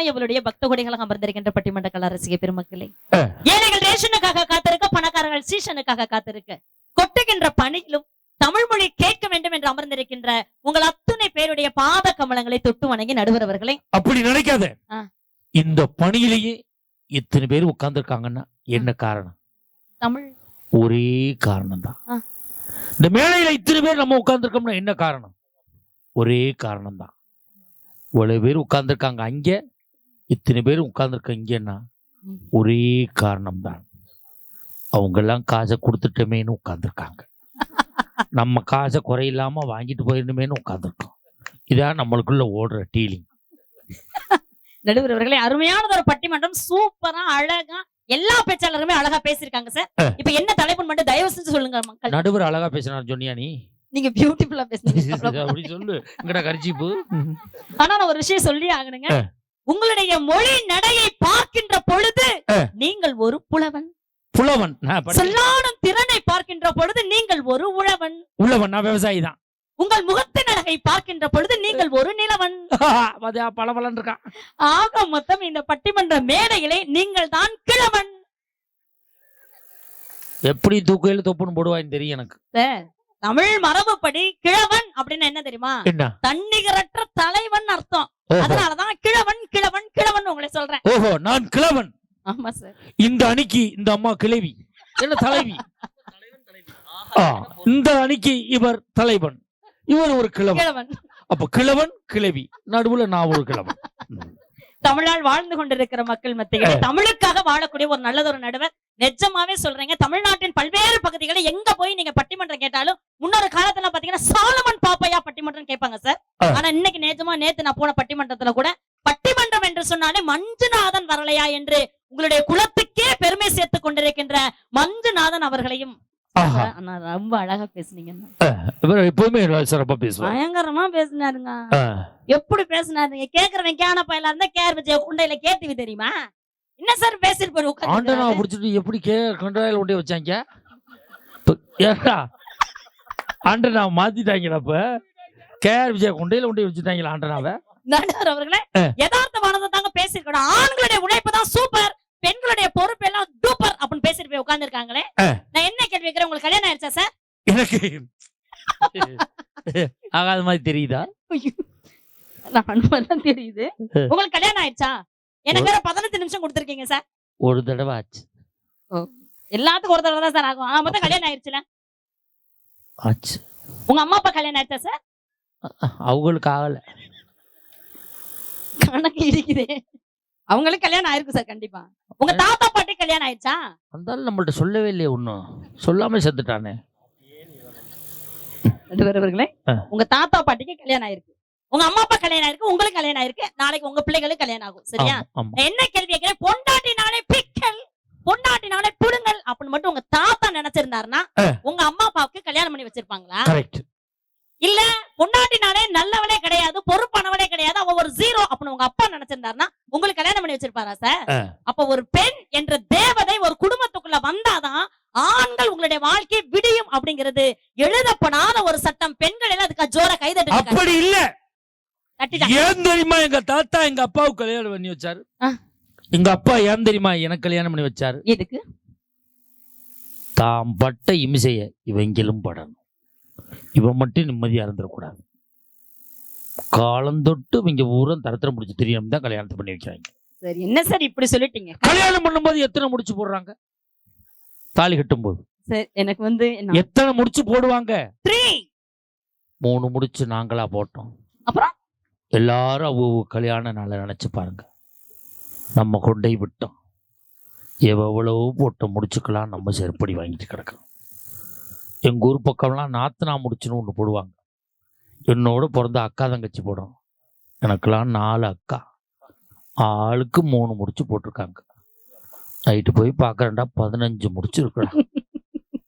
இவளுடைய பக்த கொடிகளாக அமர்ந்திருக்கின்ற பட்டிமன்ற கலா ரசிக பெருமக்களே, ஏழைகள் ரேஷனுக்காக காத்திருக்க, பணக்காரர்கள் சீசனுக்காக காத்திருக்க, கொட்டுகின்ற பணியிலும் தமிழ் மொழி கேட்க வேண்டும் என்று அமர்ந்திருக்கின்ற உங்கள் அத்துணை பேருடைய பாத கமலங்களை தொட்டு வணங்கி நடுவர் அவர்களே. அப்படி நினைக்காத. இந்த பணியிலேயே இத்தனை பேர் உட்கார்ந்துருக்காங்கன்னா என்ன காரணம்? தமிழ். ஒரே காரணம் தான். இந்த மேடையில இத்தனை பேர் நம்ம உட்கார்ந்துருக்கோம்னா என்ன காரணம்? ஒரே காரணம் தான். இவ்வளவு பேர் உட்கார்ந்துருக்காங்க அங்க, இத்தனை பேர் உட்கார்ந்துருக்க இங்கன்னா ஒரே காரணம் தான். அவங்க எல்லாம் காசை கொடுத்துட்டமேன்னு உட்கார்ந்துருக்காங்க. நம்ம காசை குறையில்லாம வாங்கிட்டு போயிருந்தமேன்னு உட்கார்ந்துருக்கோம். இதான் நம்மளுக்குள்ள ஓடுற டீலிங். நடுவர் அவர்களே, அருமையானது ஒரு பட்டிமன்றம். சூப்பரா அழகா எல்லா பேச்சாளருமே அழகா பேசிருக்காங்க சார். இப்ப என்ன தலைப்பு மட்டும் தயவு செஞ்சு சொல்லுங்க மக்கள். நடுவர் அழகா பேசினார் சொன்னியா நீ? நீங்க பியூட்டிஃபுல்லா பேசுனீங்க. அப்படி சொல்லு. எங்கடா கரிச்சிப்பு? ஆனா நான் ஒரு விஷயம் சொல்லி ஆகணுங்க. உங்களுடைய மொழி நடையை பார்க்கின்ற பொழுது நீங்கள் ஒரு புலவன். புலவன். சொல்லாடும் திறனை பார்க்கின்ற பொழுது நீங்கள் ஒரு உழவன். உழவன். நான் விவசாயி தான். உங்கள் முகத்தின் அழகை பார்க்கின்ற பொழுது நீங்கள் ஒரு நிலவன். பலபலன் இருக்கான். ஆக மொத்தம் இந்த பட்டிமன்ற மேடையிலே நீங்கள் தான் கிழவன். எப்படி தூக்கையில தொப்புன்னு போடுவான்னு தெரியும் எனக்கு. தமிழ் மரபுப்படி கிழவன் அப்படின்னு என்ன தெரியுமா? தன்னிகரற்ற தலைவன் அர்த்தம். அதனாலதான் கிழவன் கிழவன் கிழவன் உங்களை சொல்றேன். ஓஹோ, நான் கிழவன். ஆமா சார். இந்த அணிக்கு இந்த அம்மா கிழவி, என்ன தலைவி. இந்த அணிக்கு இவர் தலைவன், இவர் ஒரு கிழவன். அப்ப கிழவன் கிழவி, நடுவுல நான் ஒரு கிழவன். தமிழால் வாழ்ந்து கொண்டிருக்கிற மக்கள் மத்தியிலே தமிழுக்காக வாழக்கூடிய ஒரு நல்லதொரு நடுவர். நிஜமாவே சொல்றேங்க, தமிழ்நாட்டின் பல்வேறு பகுதிகளை எங்க போய் நீங்க பட்டிமன்றம் கேட்டாலும் முன்னொரு காலத்துல பாத்தீங்கன்னா சாலமன் பாப்பையா பட்டிமன்றம் கேட்பாங்க சார். ஆனா இன்னைக்கு நேத்து நான் போன பட்டிமன்றத்துல கூட பட்டிமன்றம் என்று சொன்னாலே மஞ்சுநாதன் வரலையா என்று உங்களுடைய குலத்துக்கே பெருமை சேர்த்துக் கொண்டிருக்கின்ற மஞ்சுநாதன் அவர்களையும் ரொம்ப அழகா பேசுனீங்க. எப்பவுமே சிறப்பா பேசுவாங்க. பயங்கரமா பேசினாருங்க. எப்படி பேசினாருங்க? கேக்குறவன் கேன பயில இருந்தா கேர் வச்ச குண்டையில கேட்டுவி தெரியுமா? என்ன சார் பேசிட்டு போய் ஆண்டனா புடிச்சிட்டு எப்படி கண்டாயில உண்டே வச்சாங்க? ஆண்டனா மாத்திட்டாங்களா? அப்ப கேர் விஜய குண்டையில உண்டே வச்சுட்டாங்களா ஆண்டனாவை? நடுவர் அவர்களே, யதார்த்தமானதை தாங்க பேசிருக்கணும். ஆண்களுடைய உழைப்பு தான் சூப்பர், பெண்களுடைய பொறுப்பு எல்லாம் டூப்பர் அப்படின்னு பேசிட்டு போய் உட்கார்ந்து இருக்காங்களே. நான் என்ன கேள்வி கேட்கிறேன், உங்களுக்கு கல்யாணம் ஆயிடுச்சா சார்? எனக்கு ஆகாத மாதிரி தெரியுதா? நான் தெரியுது. உங்களுக்கு கல்யாணம் ஆயிடுச்சா? எனக்கு வேற 15 நிமிஷம் கொடுத்துருக்கீங்க சார். ஒரு தடவை ஆச்சு. எல்லாத்துக்கும் ஒரு தடவை தான் சார் ஆகும். மொத்தம் கல்யாணம் ஆயிடுச்சுல? ஆச்சு. உங்க அம்மா அப்பா கல்யாணம் ஆயிடுச்சா சார்? அவங்களுக்கு ஆகல. கணக்கு இருக்குது. அவங்களுக்கு கல்யாணம் ஆயிருக்கு சார் கண்டிப்பா. உங்க தாத்தா பாட்டி கல்யாணம் ஆயிடுச்சா? அந்தாலும் நம்மள்ட்ட சொல்லவே இல்லையே, ஒன்னும் சொல்லாம செத்துட்டானே. உங்க தாத்தா பாட்டிக்கு கல்யாணம் ஆயிருக்கு, உங்க அம்மா அப்பா கல்யாணம் ஆயிருக்கு, உங்களுக்கு கல்யாணம் ஆயிருக்கு, நாளைக்கு உங்க பிள்ளைகளுக்கு கல்யாணம் ஆகும். சரியா? என்ன கேள்வி கேட்கிறேன், பொண்டாட்டினாலே பிக்கல், பொண்டாட்டினாலே புடுங்கல் அப்படின்னு மட்டும் உங்க தாத்தா நினைச்சிருந்தாருன்னா உங்க அம்மா அப்பாவுக்கு கல்யாணம் பண்ணி வச்சிருப்பாங்களா? இல்ல பொண்டாட்டினாலே நல்லவளே கிடையாது, பொறுப்பானவளே கிடையாது, அவ ஒரு ஜீரோ அப்படின்னு உங்க அப்பா நினைச்சிருந்தாருன்னா உங்களுக்கு கல்யாணம் பண்ணி வச்சிருப்பாரா சார்? அப்ப ஒரு பெண் என்ற தேவதை ஒரு குடும்பத்துக்குள்ள வந்தாதான் ஆண்கள் உங்களுடைய வாழ்க்கை விடியும் அப்படிங்கிறது எழுதப்படாத ஒரு சட்டம். பெண்கள் எல்லாம் அதுக்கு ஜோர கைதட்டு. அப்படி இல்ல. ஏன் தெரியுமா எங்க தாத்தா எங்க அப்பாவுக்கு கல்யாணம் பண்ணி வச்சாரு? எங்க அப்பா ஏன் தெரியுமா எனக்கு கல்யாணம் பண்ணி வச்சாரு? எதுக்கு? தாம் பட்ட இமிசைய இவங்களும் படணும், இவன் மட்டும் நிம்மதியா இருந்துடக்கூடாது. காலந்தொட்டு இவங்க ஊரம் தரத்திரம் முடிச்சு தெரியாம தான் கல்யாணத்தை பண்ணி வைக்கிறாங்க. சரி, என்ன சார் இப்படி சொல்லிட்டீங்க? கல்யாணம் பண்ணும்போது எத்தனை முடிச்சு போடுறாங்க? தாலி கட்டும் போது எனக்கு எத்தனை முடிச்சு போடுவாங்க? 3 முடிச்சு நாங்களா போட்டோம். அப்புறம் எல்லாரும் அவங்க கல்யாண நாளை நினைச்சு பாருங்க. நம்ம கொண்டை விட்டோம், எவ்வளவு போட்டு முடிச்சுக்கலாம், நம்ம செருப்படி வாங்கிட்டு கிடக்கிறோம். எங்கள் ஊர் பக்கம்லாம் நாத்தனா முடிச்சுன்னு ஒன்று போடுவாங்க. என்னோட பிறந்த அக்கா தங்கச்சி போடுறோம். எனக்கெல்லாம் 4 அக்கா, ஆளுக்கு 3 முடிச்சு போட்டிருக்காங்க. நைட்டு போய் பார்க்கறேன்டா 15 முடிச்சு இருக்கிறான்.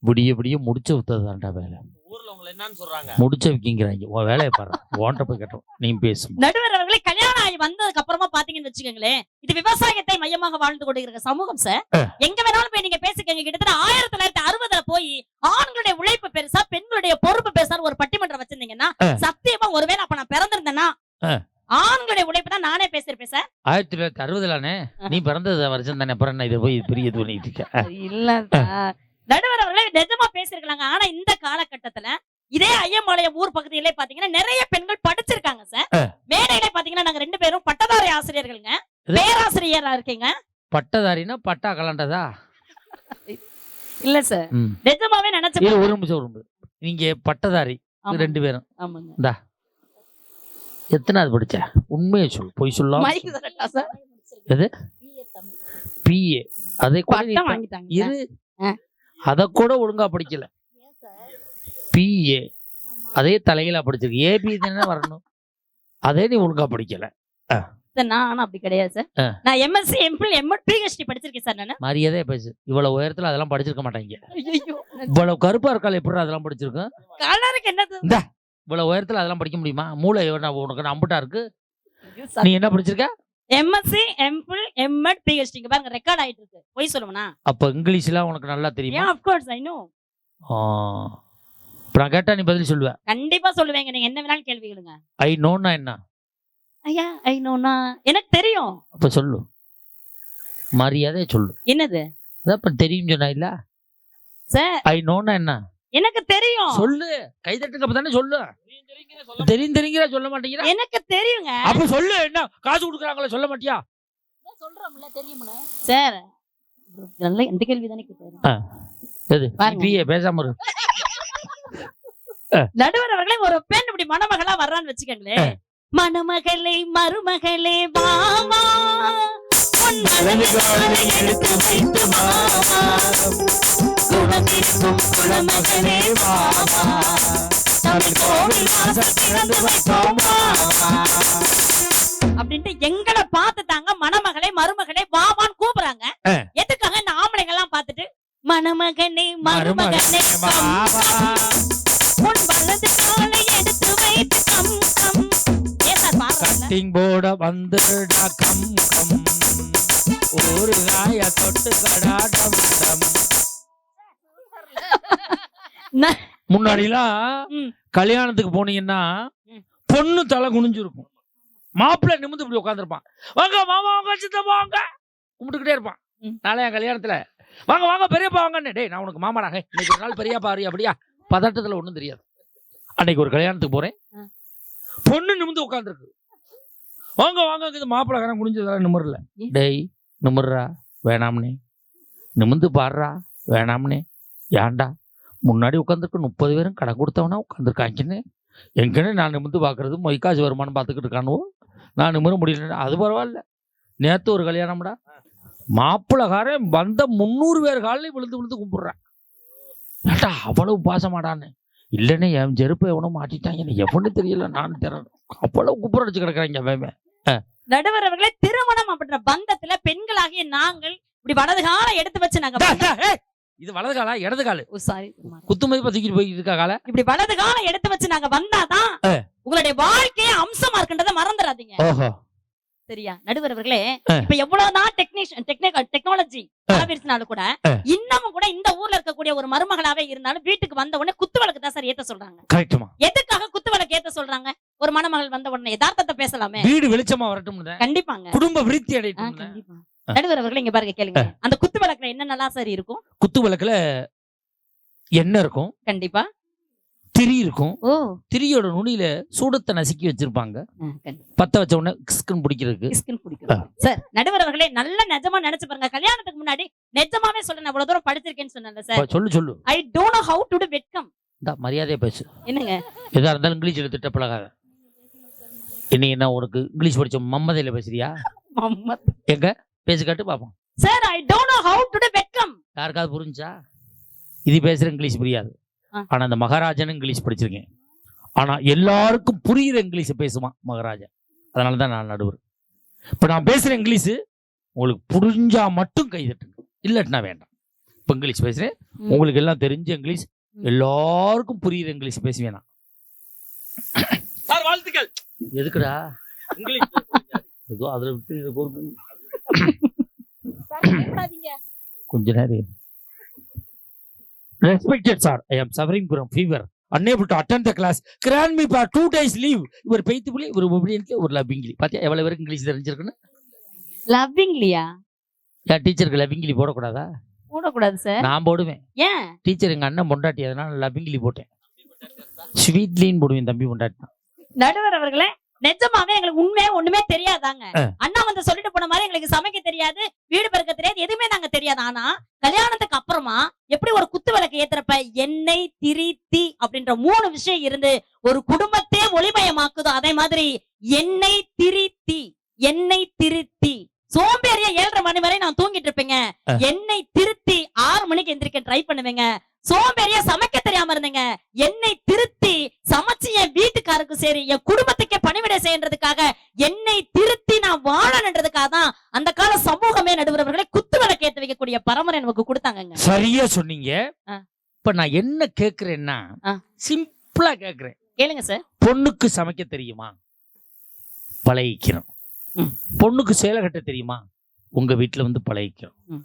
விடிய விடிய முடிச்ச வித்ததான்டா வேலை. ஊர்ல உங்களை என்னன்னு சொல்றாங்க? முடிச்ச விற்கிறாங்க. உன் வேலையை பாரு, ஓன்ட்ட போய் கேட்டோம். நீ பேசும். நடுவர் அவர்களே, கல்யாணம் ஆகி வந்ததுக்கு அப்புறமா பாத்தீங்கன்னு வச்சுக்கோங்களேன், இது விவசாயத்தை மையமாக வாழ்ந்து கொண்டிருக்கிற சமூகம் சார். எங்க வேணாலும் போய் நீங்க பேசிக்கங்க. கிட்டத்தட்ட 1960 போய் ஆண்களுடைய உழைப்பு பெருசா பெண்களுடைய பொறுப்பு பெருசா ஒரு பட்டிமன்றம் வச்சிருந்தீங்கன்னா சத்தியமா ஒருவேளை அப்ப நான் பிறந்திருந்தேன்னா ஆண்களுடைய உழைப்பு தான் நானே பேசிருப்பேன் சார். 1960 நீ பிறந்தது வருஷம் தானே, அப்புறம் என்ன இதை போய் பெரிய இது பண்ணிட்டு இருக்க? இல்ல சார், நடுவர் அவர்களே நிஜமா பேசிருக்கலாங்க. ஆனா இந்த காலகட்டத்துல இதே ஐயம்பாளையம் ஊர் பகுதியிலே பாத்தீங்கன்னா நிறைய பெண்கள் படிச்சிருக்காங்க சார். மேடையிலே பாத்தீங்கன்னா நாங்க 2 பேரும் பட்டதாரி ஆசிரியர்களுங்க, பேராசிரியரா இருக்கீங்க. பட்டதாரினா பட்டா கலண்டதா? இல்ல சார், நிஜமாவே நினைச்சு ஒரு நிமிஷம். நீங்க பட்டதாரி 2 பேரும். ஆமாங்க. எத்தனாவது படிச்ச? உண்மையை சொல், பொய் சொல்லாம. எது? பிஏ. அதை கூட இரு, அத கூட ஒழுங்கா படிக்கல. பிஏ அதே தலையில படிச்சிருக்கு. ஏபி தானே வரணும், அதே நீ ஒழுங்கா படிக்கல. நான் அப்படி கிடையாது சார். நான் எம்எஸ்சி எம்பில் எம்எட் பிஹெச்டி படிச்சிருக்கேன் சார். நான் மரியாதையா பேசு. இவ்வளவு உயரத்துல அதெல்லாம் படிச்சிருக்க மாட்டாங்க. இவ்வளவு கருப்பா இருக்கால எப்படி அதெல்லாம் படிச்சிருக்கேன்? கலருக்கு என்னது? இவ்வளவு உயரத்துல அதெல்லாம் படிக்க முடியுமா? மூளை உனக்கு அம்புட்டா இருக்கு. நீ என்ன படிச்சிருக்க? MSc MPhil MEd PhD. இங்க பாருங்க ரெக்கார்ட் ஆயிட்டு இருக்கு. போய் சொல்லுவனா? அப்ப இங்கிலீஷ்லாம் உனக்கு நல்லா தெரியுமா? Of course I know. நான் கேட்டா நீ பதில் சொல்லுவ? கண்டிப்பா சொல்லுவேங்க. நீங்க என்ன வேணாலும் கேள்வி கேளுங்க. ஐ நோனா என்ன? ஐயா ஐ நோனா எனக்கு தெரியும். அப்ப சொல்லு, மரியாதையா சொல்லு. என்னது? அதான் தெரியும் சொன்னா இல்ல சார். ஐ நோனா என்ன? எனக்கு தெரியும். சொல்லு, கை தட்டுங்க தானே சொல்லு. தெரியுங்கிற சொல்ல மாட்டேங்கிற. எனக்கு தெரியுங்க. அப்ப சொல்லு, என்ன காசு கொடுக்குறாங்களா சொல்ல மாட்டியா? சொல்றோம்ல தெரியும்ல சார். நல்ல இந்த கேள்வி தானே கேட்டாரு. எது? பிஏ பேசாம இரு. நடுவர் அவர்களே, ஒரு பெண் இப்படி மணமகளா வர்றான்னு வச்சுக்கங்களேன். மணமகளே மருமகளே வாமா, எடுத்து வைத்து மாமா, குணமிருக்கும் குணமகளே வாமா, தமிழ் கோவில் வாசல் திறந்து வைத்தோம் மாமா அப்படின்ட்டு எங்களை பார்த்துட்டாங்க. மணமகளே மருமகளே வாமான்னு கூப்பிடுறாங்க. எதுக்காக? இந்த ஆம்பளைங்க எல்லாம் பார்த்துட்டு மணமகனே மருமகனே வாமா, உன் வலது காலை எடுத்து வைத்து கம் கம். கட்டிங் போட வந்துடா கம் கம், ஒரு காய தொட்டு கடாடம். முன்னாடிலாம் கல்யாணத்துக்கு போனீங்கன்னா பொண்ணு தலை குனிஞ்சிருக்கும், மாப்பிள்ளை நிமிந்து இப்படி உட்காந்துருப்பான். வாங்க மாமா வாங்க சித்தப்பா வாங்க கும்பிட்டுக்கிட்டே இருப்பான். நாளை என் கல்யாணத்துல வாங்க வாங்க பெரியப்பா வாங்கன்னு. டேய் நான் உனக்கு மாமாடாங்க, இன்னைக்கு ஒரு நாள் பெரியப்பா அறியா அப்படியா? பதட்டத்துல ஒண்ணும் தெரியாது. அன்னைக்கு ஒரு கல்யாணத்துக்கு போறேன், பொண்ணு நிமிந்து உட்காந்துருக்கு. வாங்க வாங்க மாப்பிள்ளை கணக்கு குனிஞ்சதெல்லாம் நிமிரல. டேய் நிமிர்றா வேணாம்னே, நிமிந்து பாடுறா வேணாம்னே. ஏன்டா முன்னாடி உட்காந்துருக்கு 30 பேரும் கடன் கொடுத்தவனா உட்காந்துருக்காங்கன்னு. எங்கன்னு நான் நிமிந்து பார்க்கறது மொய்காசு வருமானு பார்த்துக்கிட்டு இருக்கானோ, நான் நிமிர முடியல. அது பரவாயில்ல. நேற்று ஒரு கல்யாணம்டா, மாப்பிள்ளைக்காரன் வந்த 300 பேர் காலையும் விழுந்து விழுந்து கும்பிடுறான். ஏட்டா அவ்வளவு பாசமாடான்னு. இல்லைன்னு என் செருப்பை எவனும் மாட்டிட்டாங்க, எவனு தெரியல, நான் தெரியல. அவ்வளவு குப்புற அடிச்சு கிடக்குறாங்க. நடுவர் அவர்களே, திருமணம் அப்படின்ற பந்தத்துல பெண்களாகிய நாங்கள் இப்படி வலது கால எடுத்து வச்சு நாங்க, இது வலது காலா இடது காலு? சாரி, குத்து மதிப்பா தூக்கிட்டு போய் இருக்கா கால. இப்படி வலது கால எடுத்து வச்சு நாங்க வந்தாதான் உங்களுடைய வாழ்க்கையே அம்சமா இருக்குன்றதை மறந்துடாதீங்க. சரியா? நடுவர் அவர்களே, இப்ப எவ்வளவுதான் டெக்னாலஜி ஆவிர்ச்சினாலும் கூட இன்னமும் கூட இந்த ஊர்ல இருக்கக்கூடிய ஒரு மருமகளாவே இருந்தாலும் வீட்டுக்கு வந்த உடனே குத்து விளக்கு தான் சார் ஏத்த சொல்றாங்க. எதுக்காக குத்து விளக்கு ஏத்த சொல்றாங்க? ஒரு மணமகள் வந்த உடனே யதார்த்தத்தை பேசலாமே, வீடு வெளிச்சமா வரட்டும். கண்டிப்பாங்க, குடும்ப விருத்தி அடையட்டும். கண்டிப்பா. நடுவர் அவர்களே இங்க பாருங்க, கேளுங்க. அந்த குத்து விளக்குல என்னென்னலாம் சார் இருக்கும்? குத்து விளக்குல எண்ணெய் இருக்கும், கண்டிப்பா. திரி இருக்கும். திரியோட நுனியில சூடத்தை நசுக்கி வச்சிருப்பாங்க. பத்த வச்ச உடனே கிஸ்கன் பிடிக்கிறதுக்கு. சார் நடுவர் அவர்களே, நல்ல நிஜமா நினைச்சு பாருங்க. கல்யாணத்துக்கு முன்னாடி நிஜமாவே சொல்றேன், அவ்வளவு தூரம் படிச்சிருக்கேன்னு சொன்னேன்ல சார். சொல்லு. I don't know how to to வெட்கம். மரியாதையா பேசு. என்னங்க எதா இருந்தாலும் இங்கிலீஷ்ல திட்ட பழகாத. இன்னைக்கு என்ன உனக்கு இங்கிலீஷ் படிச்ச மம்மதையில பேசுறியா? எங்க பேசி காட்டு பாப்போம். Sir I don't know how to to வெட்கம். யாருக்காவது புரிஞ்சா? இது பேசுற இங்கிலீஷ் புரியாது. ஆனா அந்த மகாராஜன் இங்கிலீஷ் படிச்சிருக்கேன். ஆனா எல்லாருக்கும் புரியுற இங்கிலீஷ் பேசுவான் மகாராஜா. அதனாலதான் நான் நடுவர். இப்ப நான் பேசுற இங்கிலீஷ் உங்களுக்கு புரிஞ்சா மட்டும் கை தட்டுங்க, இல்லாட்டினா வேண்டாம். இப்ப இங்கிலீஷ் பேசுறேன், உங்களுக்கு எல்லாம் தெரிஞ்ச இங்கிலீஷ், எல்லாருக்கும் புரியுற இங்கிலீஷ் பேசுவேன் நான். வாழ்த்துக்கள். எதுக்குடா இங்கிலீஷ்? ஏதோ அதுல விட்டு கொஞ்ச நேரம். Respected sir, I am suffering from fever. unable to attend the class. Grant me for 2 days leave. இவர் பெய்த்து புள்ளி இவர் obediently ஒரு லவ்விங்லி. பாத்தியா எவ்வளவு பேருக்கு இங்கிலீஷ் தெரிஞ்சிருக்குன்னு? லவ்விங்லியா? டீச்சருக்கு லவ்விங்லி போடக்கூடாதா? போடக்கூடாது சார். நான் போடுவேன். ஏன்? டீச்சர் எங்க அண்ணன் பொண்டாட்டி, அதனால லவ்விங்லி போட்டேன். ஸ்வீட்லின்னு போடுவேன் தம்பி பொண்டாட்டி. நடுவர் அவர்களே, நிஜமாவே எங்களுக்கு உண்மையே ஒண்ணுமே தெரியாதாங்க. அண்ணா வந்து சொல்லிட்டு போன மாதிரி எங்களுக்கு சமைக்க தெரியாது, வீடு பெருக்க தெரியாது, எதுவுமே நாங்க தெரியாது. ஆனா கல்யாணத்துக்கு அப்புறமா எப்படி ஒரு குத்து விளக்கு ஏத்துறப்ப எண்ணெய் திரி தீ அப்படின்ற 3 விஷயம் இருந்து ஒரு குடும்பத்தையே ஒளிமயமாக்குதோ, அதே மாதிரி எண்ணெய் திரி தீ, எண்ணெய் திருத்தி. சோம்பேறியா 7:30 மணி வரை நான் தூங்கிட்டு இருப்பேங்க. எண்ணெய் திருத்தி 6 மணிக்கு எந்திரிக்க ட்ரை பண்ணுவேங்க. சோம்பேறியா சமைக்க தெரியாம இருந்தேங்க. என்னை திருத்தி சமைச்சு என் வீட்டுக்காருக்கு சரி என் குடும்பத்துக்கே பணிவிடை செய்யறதுக்காக என்னை திருத்தி நான் வாழணுன்றதுக்காக தான் அந்த கால சமூகமே நடுவர்களே குத்து விளக்கு ஏத்த வைக்கக்கூடிய பரம்பரை நமக்கு கொடுத்தாங்க. சரியா சொன்னீங்க. இப்ப நான் என்ன கேக்குறேன்னா சிம்பிளா கேக்குறேன், கேளுங்க சார். பொண்ணுக்கு சமைக்க தெரியுமா? பழகிக்கணும். பொண்ணுக்கு சேலை கட்ட தெரியுமா? உங்க வீட்டுல வந்து பழகிக்கணும்.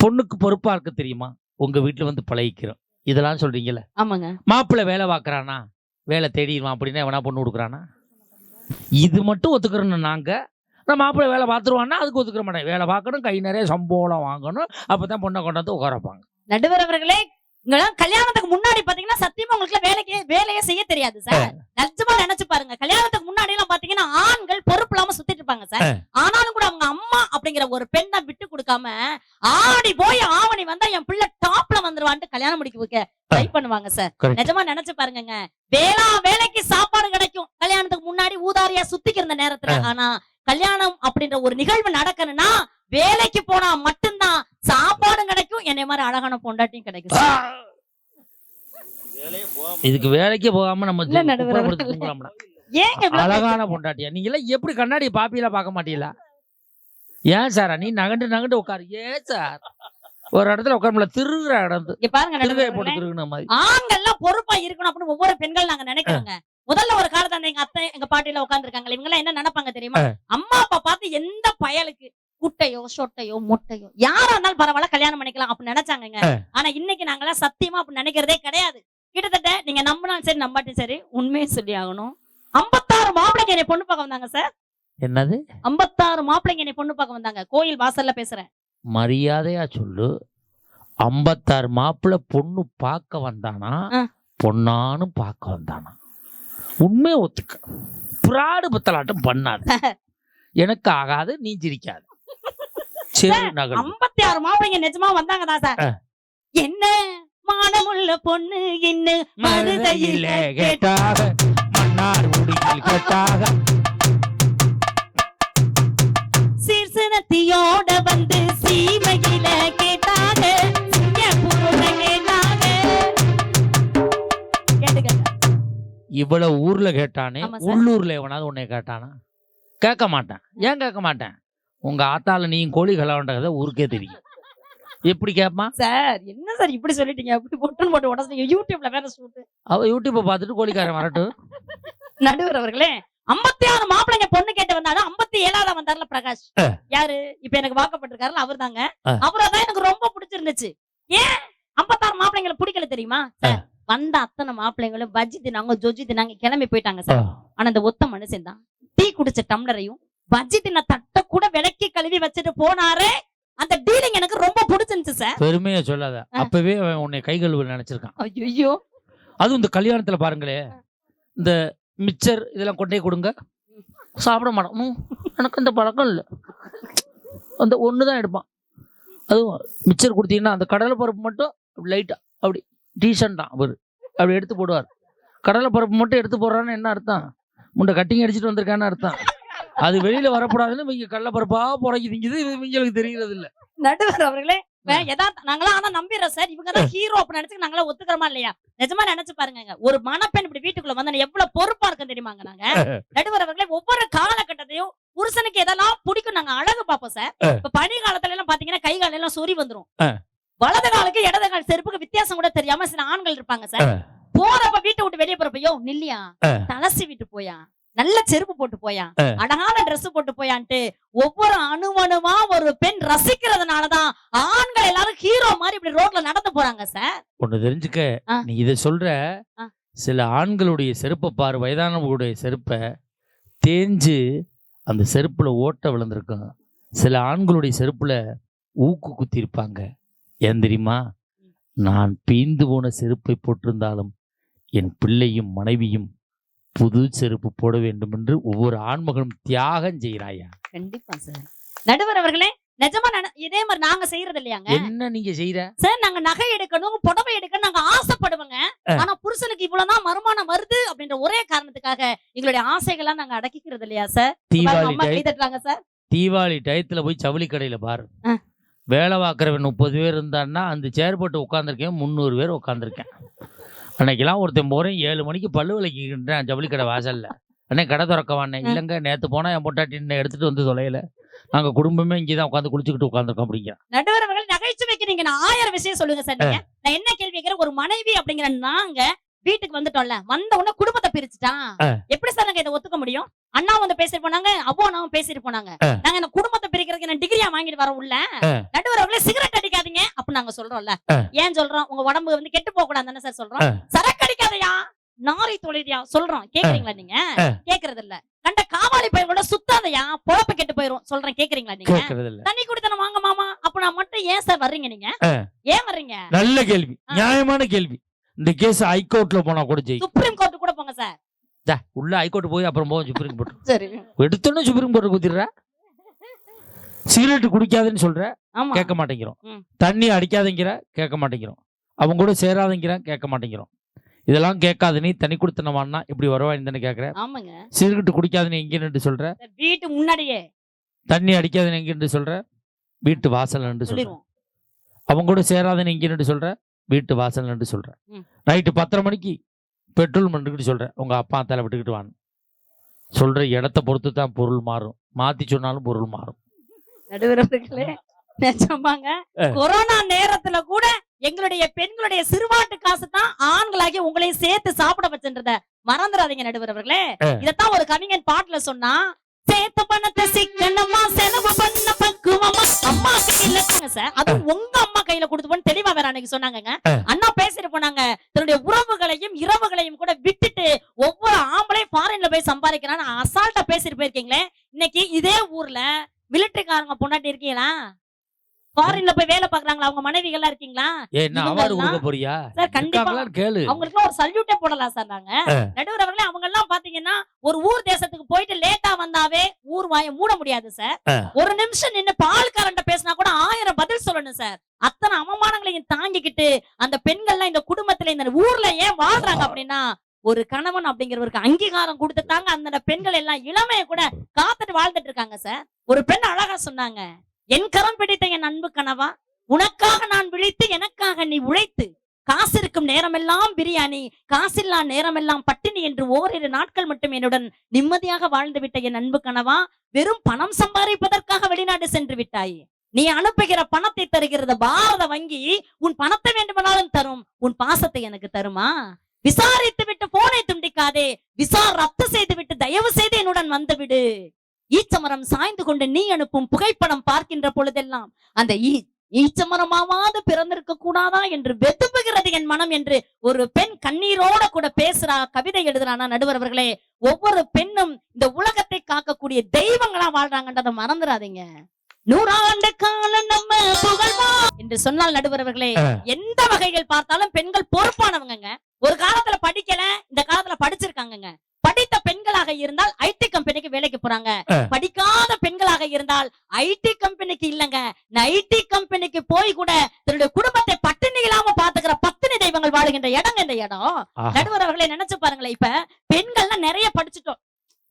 பொண்ணுக்கு பொறுப்பா இருக்க தெரியுமா? உங்க வீட்டுல வந்து பழகிக்கிறோம். இதெல்லாம் சொல்றீங்கல்ல. ஆமாங்க. மாப்பிள்ளை வேலை பாக்குறானா, வேலை தேடிடுவான் அப்படின்னா எவனா பொண்ணு கொடுக்குறானா? இது மட்டும் ஒத்துக்கிறோம் நாங்க. நான் மாப்பிள்ளை வேலை பார்த்துருவான்னா அதுக்கு ஒத்துக்கிற மாட்டேன். வேலை பார்க்கணும், கை நிறைய சம்பளம் வாங்கணும், அப்பதான் பொண்ணை கொண்டாந்து உட்காரப்பாங்க. நடுவர் அவர்களே, கல்யாணத்துக்கு முன்னாடி பாத்தீங்கன்னா சத்தியமா உங்களுக்கு வேலையே செய்ய தெரியாது சார். நிஜமா நினைச்சு பாருங்க. கல்யாணத்துக்கு முன்னாடி எல்லாம் பாத்தீங்கன்னா ஆண்கள் பொறுப்பு இல்லாம சுத்திட்டு இருப்பாங்க சார். ஆனாலும் கூட அவங்க அம்மா அப்படிங்கிற ஒரு பெண்ணை விட்டு கொடுக்காம ஆடி போய் ஆவணி வந்தா என் பிள்ளை டாப்ல வந்துருவான்ட்டு கல்யாணம் முடிக்க வைக்க ட்ரை பண்ணுவாங்க சார். நிஜமா நினைச்சு பாருங்க. வேலைக்கு சாப்பாடு கிடைக்கும் கல்யாணத்துக்கு முன்னாடி ஊதாரியா சுத்திக்கு இருந்த நேரத்துல. ஆனா கல்யாணம் அப்படின்ற ஒரு நிகழ்வு நடக்கணும்னா வேலைக்கு போனா மட்டும்தான் சாப்பாடும் கிடைக்கும், என்னை மாதிரி அழகான பொண்டாட்டியும் கிடைக்கும். இதுக்கு வேலைக்கே போகாம நம்ம அழகான பொண்டாட்டியா? நீங்க எல்லாம் எப்படி கண்ணாடி பாப்பியில பார்க்க மாட்டீங்களா? ஏன் சார் நீ நகண்டு நகண்டு உட்காரு? ஏன் சார் ஒரு இடத்துல உட்கார திருகுற இடம் பாருங்க போட்டு திருகுன மாதிரி. ஆண்கள்லாம் பொறுப்பா இருக்கணும் அப்படின்னு ஒவ்வொரு பெண்கள் நாங்க நினைக்கிறோங்க. முதல்ல ஒரு காலத்துல எங்க அத்தை எங்க பாட்டியில உட்கார்ந்து இருக்காங்க. இவங்க எல்லாம் என்ன நினைப்பாங்க தெரியுமா? அம்மா அப்பா பார்த்து எந்த பயலுக்கு குட்டையோ சொட்டையோ மொட்டையோ யாரா இருந்தாலும் பரவாயில்ல கல்யாணம் பண்ணிக்கலாம் அப்படின்னு நினைச்சாங்க. ஆனா இன்னைக்கு நாங்கெல்லாம் சத்தியமா அப்படி நினைக்கிறதே கிடையாது. கிட்டத்தட்ட நீங்க நம்பினாலும் சரி நம்பாட்டும் சரி உண்மையை சொல்லி ஆகணும். 56 மாப்பிள்ளைங்க என்னை பொண்ணு பார்க்க வந்தாங்க சார். என்னது? 56 மாப்பிள்ளைங்க என்னை பொண்ணு பார்க்க வந்தாங்க. கோயில் வாசல்ல பேசுறேன். மரியாதையா சொல்லு. 56 மாப்பிள்ளை பொண்ணு பார்க்க வந்தானா, பொண்ணானும் பார்க்க வந்தானா? உண்மையை ஒத்துக்க. பிராடு பத்தலாட்டம் பண்ணாது. எனக்கு ஆகாது, நீ சிரிக்காது. 56 மாப்பிள்ளைங்க நிஜமா வந்தாங்கதான் சார். என்ன மானமுள்ள பொண்ணு இன்னும் மருதையில கேட்டாக, மன்னார் முடியில் கேட்டாக, சீர்சனத்தியோட வந்து சீமையில கேட்டாக, இவ்வளவு ஊர்ல கேட்டானே, உள்ளூர்ல எவனாவது உன்னை கேட்டானா? கேட்க மாட்டேன். ஏன் கேட்க மாட்டேன்? உங்க ஆத்தால நீ கோழி கலவன்றத ஊருக்கே தெரியும். எப்படி கேட்பான்? சார் என்ன சார் இப்படி சொல்லிட்டீங்க? அப்படி போட்டு போட்டு உடனே யூடியூப்ல வேற ஷூட். அவ யூடியூப்பை பார்த்துட்டு கோழிக்காரன் வரட்டும். நடுவர் அவர்களே, 56 மாப்பிள்ளைங்க பொண்ணு கேட்டு வந்தாலும் 57ஆவதா வந்தார்ல பிரகாஷ். யாரு இப்ப எனக்கு வாக்கப்பட்டிருக்காருல அவர் தாங்க. அவரதான் எனக்கு ரொம்ப பிடிச்சிருந்துச்சு. ஏன் 56 மாப்பிள்ளைங்களை பிடிக்கல தெரியுமா? வந்த அத்தனை மாப்பிள்ளைங்களும் பஜ்ஜி தினாங்க ஜொஜ்ஜி தினாங்க கிளம்பி போயிட்டாங்க சார். ஆனா இந்த ஒத்த மனுஷன் தான் டீ குடிச்ச டம்ளரையும் பஜ்ஜி தின்ன தட்ட கூட விளக்கி கழுவி வச்சுட்டு போனாரு. அந்த டீலிங் எனக்கு ரொம்ப பிடிச்சிருந்துச்சு சார். பெருமையா சொல்லாத. அப்பவே உன்னை கை கழுவு நினைச்சிருக்கான். ஐயோ, அதுவும் இந்த கல்யாணத்துல பாருங்களே, இந்த மிச்சர் இதெல்லாம் கொண்டே கொடுங்க, சாப்பிட மாட்டோம். எனக்கு அந்த பழக்கம் இல்லை. அந்த ஒண்ணுதான் எடுப்பான். அதுவும் மிச்சர் கொடுத்தீங்கன்னா அந்த கடலை பருப்பு மட்டும் லைட்டா அப்படி டீசன்ட் தான் அவரு அப்படி எடுத்து போடுவார். கடலை பருப்பு மட்டும் எடுத்து போடுறான்னு என்ன அர்த்தம்? முண்டை கட்டிங் அடிச்சுட்டு வந்திருக்கான்னு அர்த்தம். அது வெளியில வரக்கூடாதுன்னு இவங்க கடலை பருப்பா புறக்கி திங்குது. இது இவங்களுக்கு தெரியறது இல்ல. நடுவர் அவர்களே, நாங்களாம் ஆனா நம்பிடுறோம் சார். இவங்கதான் ஹீரோ அப்படின்னு நினைச்சு நாங்களாம் ஒத்துக்கிறோமா இல்லையா? நிஜமா நினைச்சு பாருங்க. ஒரு மணப்பெண் இப்படி வீட்டுக்குள்ள வந்தா எவ்வளவு பொறுப்பா இருக்கு தெரியுமாங்க. நாங்க நடுவர் அவர்களே ஒவ்வொரு காலகட்டத்தையும் புருஷனுக்கு எதெல்லாம் பிடிக்கும் நாங்க அழகு பார்ப்போம் சார். இப்ப பனி காலத்துல எல்லாம் பாத்தீங்கன்னா கை கால எல்லாம் சொறி வந்துரும். வலது காலுக்கு இடது கால் செருப்புக்கு வித்தியாசம் கூட தெரியாம சில ஆண்கள் இருப்பாங்க சார். போறப்ப வீட்டை விட்டு வெளியே போறப்பயோ நில்லியா, தலசி விட்டு போயா, நல்ல செருப்பு போட்டு போயா, அழகான ட்ரெஸ் போட்டு போயான்ட்டு ஒவ்வொரு அணுவணுமா ஒரு பெண் ரசிக்கிறதுனாலதான் ஆண்கள் எல்லாரும் ஹீரோ மாதிரி இப்படி ரோட்ல நடந்து போறாங்க சார். ஒண்ணு தெரிஞ்சுக்க, நீ இதை சொல்ற சில ஆண்களுடைய செருப்பை பாரு, வயதானவர்களுடைய செருப்பை தேஞ்சு அந்த செருப்புல ஓட்டை விழுந்திருக்கும். சில ஆண்களுடைய செருப்புல ஊக்கு குத்தி இருப்பாங்க. ஏன் தெரியுமா? நான் பீந்து போன செருப்பை போட்டிருந்தாலும் என் பிள்ளையும் மனைவியும் புது செருப்பு போட வேண்டும் என்று ஒவ்வொரு ஆண்மகனும் தியாகம் செய்கிறாயா. கண்டிப்பா சார். நடுவர் அவர்களே, நிஜமா இதே மாதிரி நாங்க செய்யறது இல்லையாங்க? என்ன நீங்க செய்யற சார்? நாங்க நகை எடுக்கணும், புடவை எடுக்கணும், நாங்க ஆசைப்படுவோங்க. ஆனா புருஷனுக்கு இவ்வளவுதான் வருமானம் வருது அப்படின்ற ஒரே காரணத்துக்காக எங்களுடைய ஆசைகள்லாம் நாங்க அடக்கிக்கிறது இல்லையா சார்? தீபாவளி டயத்துல போய் ஜவுளி கடையில பாரு, வேலை பார்க்குறவன் 30 பேர் இருந்தான்னா அந்த சேர் போட்டு உட்காந்துருக்கேன், 300 பேர் உட்காந்துருக்கேன். அன்னைக்கெல்லாம் ஒருத்தன் போறேன் 7 மணிக்கு பல்லு விளக்கிக்கிட்டேன் ஜவுளி கடை வாசல்ல. அன்னை கடை திறக்கவானே இல்லைங்க, நேற்று போனா என் பொட்டாட்டி எடுத்துட்டு வந்து தொலைல, நாங்க குடும்பமே இங்கேதான் உட்காந்து குளிச்சுக்கிட்டு உட்காந்துருக்கோம் அப்படிங்க. நடுவர்கள் நகைச்சுவைக்கு நீங்க நான் 1000 விஷயம் சொல்லுங்க சார். நீங்க நான் என்ன கேள்வி கேட்கிறேன், ஒரு மனைவி அப்படிங்கிற நாங்க வீட்டுக்கு வந்துட்டோம்ல, வந்த உடனே குடும்பத்தை பிரிச்சுட்டான் எப்படி சார் நாங்க இதை ஒத்துக்க முடியும்? அண்ணா வந்து பேசிட்டு போனாங்க, அவ்வளோ அண்ணாவும் பேசிட்டு போனாங்க. நாங்க இந்த குடும்பத்தை பிரிக்கிறதுக்கு என்ன டிகிரியா வாங்கிட்டு வர உள்ள? நடுவர்களே சிகரெட் அடிக்காதீங்க அப்ப நாங்க சொல்றோம்ல. ஏன் சொல்றோம்? உங்க உடம்பு வந்து கெட்டு போக கூடாது தானே சார் சொல்றோம். சரக்கு அடிக்காதையா, நாரி தொழிலியா சொல்றோம். கேக்குறீங்களா? நீங்க கேக்குறது இல்ல. கண்ட காவாலி பையனோட சுத்தாதையா, பொழப்பு கெட்டு போயிரும் சொல்றேன். கேக்குறீங்களா? நீங்க தண்ணி குடித்தன வாங்க மாமா அப்ப நான் மட்டும் ஏன் சார் வர்றீங்க? நீங்க ஏன் வர்றீங்க? நல்ல கேள்வி, நியாயமான கேள்வி. இந்த கேஸ் ஹைகோர்ட்ல போனா கூட ஜெயி, சுப்ரீம் கோர்ட் கூட போங்க சார். உள்ள ஹைகோர்ட் போய் அப்புறம் போவோம் சுப்ரீம் கோர்ட். சரி, எடுத்தோன்னு சுப்ரீம் கோர்ட் குத்திடுற. சிகரெட் குடிக்காதுன்னு சொல்ற, கேட்க மாட்டேங்கிறோம். தண்ணி அடிக்காதங்கிற, கேட்க மாட்டேங்கிறோம். அவங்க கூட சேராதங்கிற, கேட்க மாட்டேங்கிறோம். இதெல்லாம் கேட்காது நீ தண்ணி குடுத்தனவான்னா இப்படி வருவான்னு கேட்கற. சிகரெட் குடிக்காதுன்னு எங்க நின்று சொல்ற? வீட்டு முன்னாடியே. தண்ணி அடிக்காதுன்னு எங்க நின்று சொல்ற? வீட்டு வாசல் நின்று சொல்ற. அவங்க கூட சேராதுன்னு எங்க நின்று சொல்ற? வீட்டு வாசல் நின்று சொல்ற. நைட்டு 10:30 மணிக்கு பெட்ரோல் பண்ணிக்கிட்டு சொல்ற, உங்க அப்பா தலை விட்டுக்கிட்டு வான்னு சொல்ற. இடத்த பொறுத்து தான் பொருள் மாறும், மாத்தி சொன்னாலும் பொருள் மாறும். நடுவர்களே நிஜமாங்க, கொரோனா நேரத்துல கூட எங்களுடைய பெண்களுடைய சிறுவாட்டு காசு தான் ஆண்களாகி உங்களையும் சேர்த்து சாப்பிட வச்சுன்றத மறந்துடாதீங்க நடுவர்களே. இதத்தான் ஒரு கவிஞன் பாட்டுல சொன்னா, சேர்த்து பணத்தை சிக்கனமா செலவு பண்ண பக்குவமா அம்மா கையில சார், அது உங்க அம்மா கையில கொடுத்து தெளிவா வேற அன்னைக்கு சொன்னாங்க. அண்ணா பேசிட்டு போனாங்க, தன்னுடைய உறவுகளையும் இரவுகளையும் கூட விட்டுட்டு ஒவ்வொரு ஆம்பளையும் ஃபாரின்ல போய் சம்பாதிக்கிறான்னு அசால்ட்டா பேசிட்டு போயிருக்கீங்களே. இன்னைக்கு இதே ஊர்ல மிலிட்டரிக்காரங்க பொண்டாட்டி இருக்கீங்களா? ஃபாரின்ல போய் வேலை பாக்குறாங்களா? அவங்க மனைவிகளா இருக்கீங்களா? சார் கண்டிப்பா அவங்களுக்கு ஒரு சல்யூட்டே போடலாம் சார். நாங்க நடுவர்களே அவங்க எல்லாம் பாத்தீங்கன்னா ஒரு ஊர் தேசத்துக்கு போயிட்டு லேட்டா வந்தாவே ஊர் வாயை மூட முடியாது சார். ஒரு நிமிஷம் நின்னு பால் கரண்ட பேசினா கூட 1000 பதில் சொல்லணும் சார். அத்தனை அவமானங்களையும் தாங்கிக்கிட்டு அந்த பெண்கள்லாம் இந்த குடும்பத்துல இந்த ஊர்ல ஏன் வாழ்றாங்க அப்படின்னா, ஒரு கணவன் அப்படிங்கிறவருக்கு அங்கீகாரம் கொடுத்துட்டாங்க. அந்த பெண்கள் எல்லாம் இளமைய கூட காத்துட்டு வாழ்ந்துட்டு இருக்காங்க சார். ஒரு பெண் அழகா சொன்னாங்க, என் கரம் பிடித்த என் அன்பு கனவா, உனக்காக நான் விழித்து எனக்காக நீ உழைத்து, காசு இருக்கும் நேரமெல்லாம் பிரியாணி, காசில்லா நேரமெல்லாம் பட்டினி என்று ஓரிரு நாட்கள் மட்டும் என்னுடன் நிம்மதியாக வாழ்ந்து விட்ட என் அன்பு கனவா, வெறும் பணம் சம்பாதிப்பதற்காக வெளிநாடு சென்று விட்டாய். நீ அனுப்புகிற பணத்தை தருகிறது பாரத வங்கி, உன் பணத்தை வேண்டுமானாலும் தரும், உன் பாசத்தை எனக்கு தருமா? விசாரித்து விட்டு போனை துண்டிக்காதே, விசார் ரத்து செய்து விட்டு தயவு செய்து என்னுடன் வந்து விடு. ஈச்சமரம் சாய்ந்து கொண்டு நீ அனுப்பும் புகைப்படம் பார்க்கின்ற பொழுதெல்லாம் அந்த ஈச்சமரமாவது பிறந்திருக்க கூடாதா என்று வெதும்புகிறது என் மனம் என்று ஒரு பெண் கண்ணீரோட கூட பேசுறா, கவிதை எழுதுறானா. நடுவர்களே, ஒவ்வொரு பெண்ணும் இந்த உலகத்தை காக்கக்கூடிய தெய்வங்களா வாழ்றாங்கன்றத மறந்துடாதீங்க. 100 ஆண்டு காலம் நம்ம புகழ்வா என்று சொன்னால் நடுவர்களே, எந்த வகைகள் பார்த்தாலும் பெண்கள் பொறுப்பானவங்க. ஒரு காலத்துல படிக்கல, இந்த காலத்துல படிச்சிருக்காங்க. படித்த பெண்களாக இருந்தால் ஐடி கம்பெனிக்கு வேலைக்கு போறாங்க. படிக்காத பெண்களாக இருந்தால் ஐடி கம்பெனிக்கு இல்லங்க, ஐடி கம்பெனிக்கு போய் கூட தன்னுடைய குடும்பத்தை பட்டினி இல்லாம பாத்துக்கிற பத்தினி தெய்வங்கள் வாழுகின்ற இடம் இந்த இடம். நடுவர்களே நினைச்சு பாருங்களேன், இப்ப பெண்கள்லாம் நிறைய படிச்சுட்டோம்,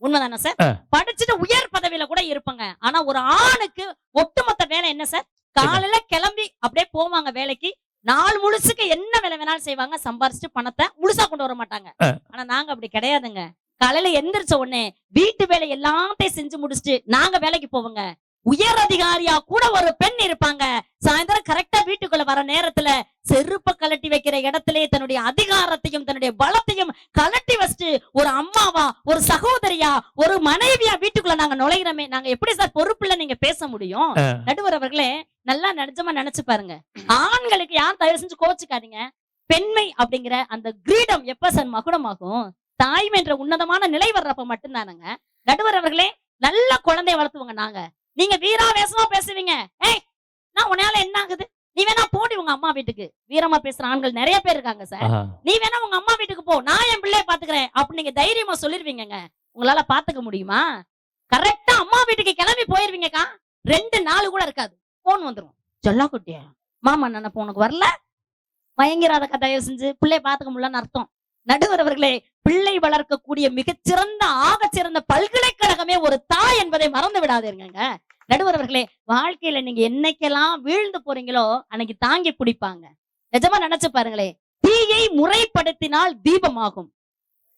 உண்மைதானே சார்? படிச்சுட்டு உயர் பதவியில கூட இருப்பாங்க. ஆனா ஒரு ஆணுக்கு ஒட்டுமொத்த வேலை என்ன சார்? காலையில கிளம்பி அப்படியே போவாங்க வேலைக்கு, நாள் முழுசுக்கு என்ன வேலை வேணாலும் செய்வாங்க, சம்பாரிச்சுட்டு பணத்தை முழுசா கொண்டு வர மாட்டாங்க. ஆனா நாங்க அப்படி கிடையாதுங்க. காலையில எந்திரிச்ச உடனே வீட்டு வேலை எல்லாத்தையும் செஞ்சு முடிச்சுட்டு நாங்க வேலைக்கு போவோங்க. உயர் அதிகாரியா கூட ஒரு பெண் இருப்பாங்க. சாயந்தரம் கரெக்டா வீட்டுக்குள்ள வர நேரத்துல செருப்ப கலட்டி வைக்கிற இடத்திலே தன்னுடைய அதிகாரத்தையும் தன்னுடைய பலத்தையும் கலட்டி வச்சுட்டு ஒரு அம்மாவா, ஒரு சகோதரியா, ஒரு மனைவியா வீட்டுக்குள்ள நாங்க நுழைகிறோமே, நாங்க எப்படி சார் பொறுப்புல நீங்க பேச முடியும்? நடுவர் அவர்களே, நல்லா நிஜமா நினைச்சு பாருங்க. ஆண்களுக்கு யார் தயவு செஞ்சு கோச்சுக்காதீங்க, பெண்மை அப்படிங்கிற அந்த கிரீடம் எப்ப சார் மகுடமாகும்? தாய்மை என்ற உன்னதமான நிலை வர்றப்ப மட்டும்தானுங்க. நடுவர் அவர்களே, நல்ல குழந்தைய வளர்த்துவங்க நாங்க. நீங்க வீராவேசமா பேசுவீங்க. ஏய், நான் உன்னால என்ன ஆகுது? நீ வேணா போடி உங்க அம்மா வீட்டுக்கு. வீரமா பேசுற ஆண்கள் நிறைய பேர் இருக்காங்க சார். நீ வேணா உங்க அம்மா வீட்டுக்கு போ, நான் என் பிள்ளைய பாத்துக்கிறேன் அப்படி நீங்க தைரியமா சொல்லிருவீங்க. உங்களால பாத்துக்க முடியுமா? கரெக்டா அம்மா வீட்டுக்கு கிளம்பி போயிருவீங்கக்கா. 2 நாள் கூட இருக்காது, போன் வந்துரும். சொல்லா குட்டியா, மாமா நினைப்பு உனக்கு வரல, மயங்கிறாத தயவு செஞ்சு பிள்ளைய பாத்துக்க முடியலன்னு அர்த்தம். நடுவர் அவர்களே, பிள்ளை வளர்க்கக்கூடிய மிகச்சிறந்த ஆகச்சிறந்த பல்கலைக்கழகமே ஒரு தாய் என்பதை மறந்து விடாதீங்க. நடுவர் அவர்களே, வாழ்க்கையில நீங்க என்னைக்கெல்லாம் வீழ்ந்து போறீங்களோ அன்னைக்கு தாங்கி பிடிப்பாங்க. நிஜமா நினைச்சு பாருங்களே. தீயை முறைப்படுத்தினால் தீபமாகும்,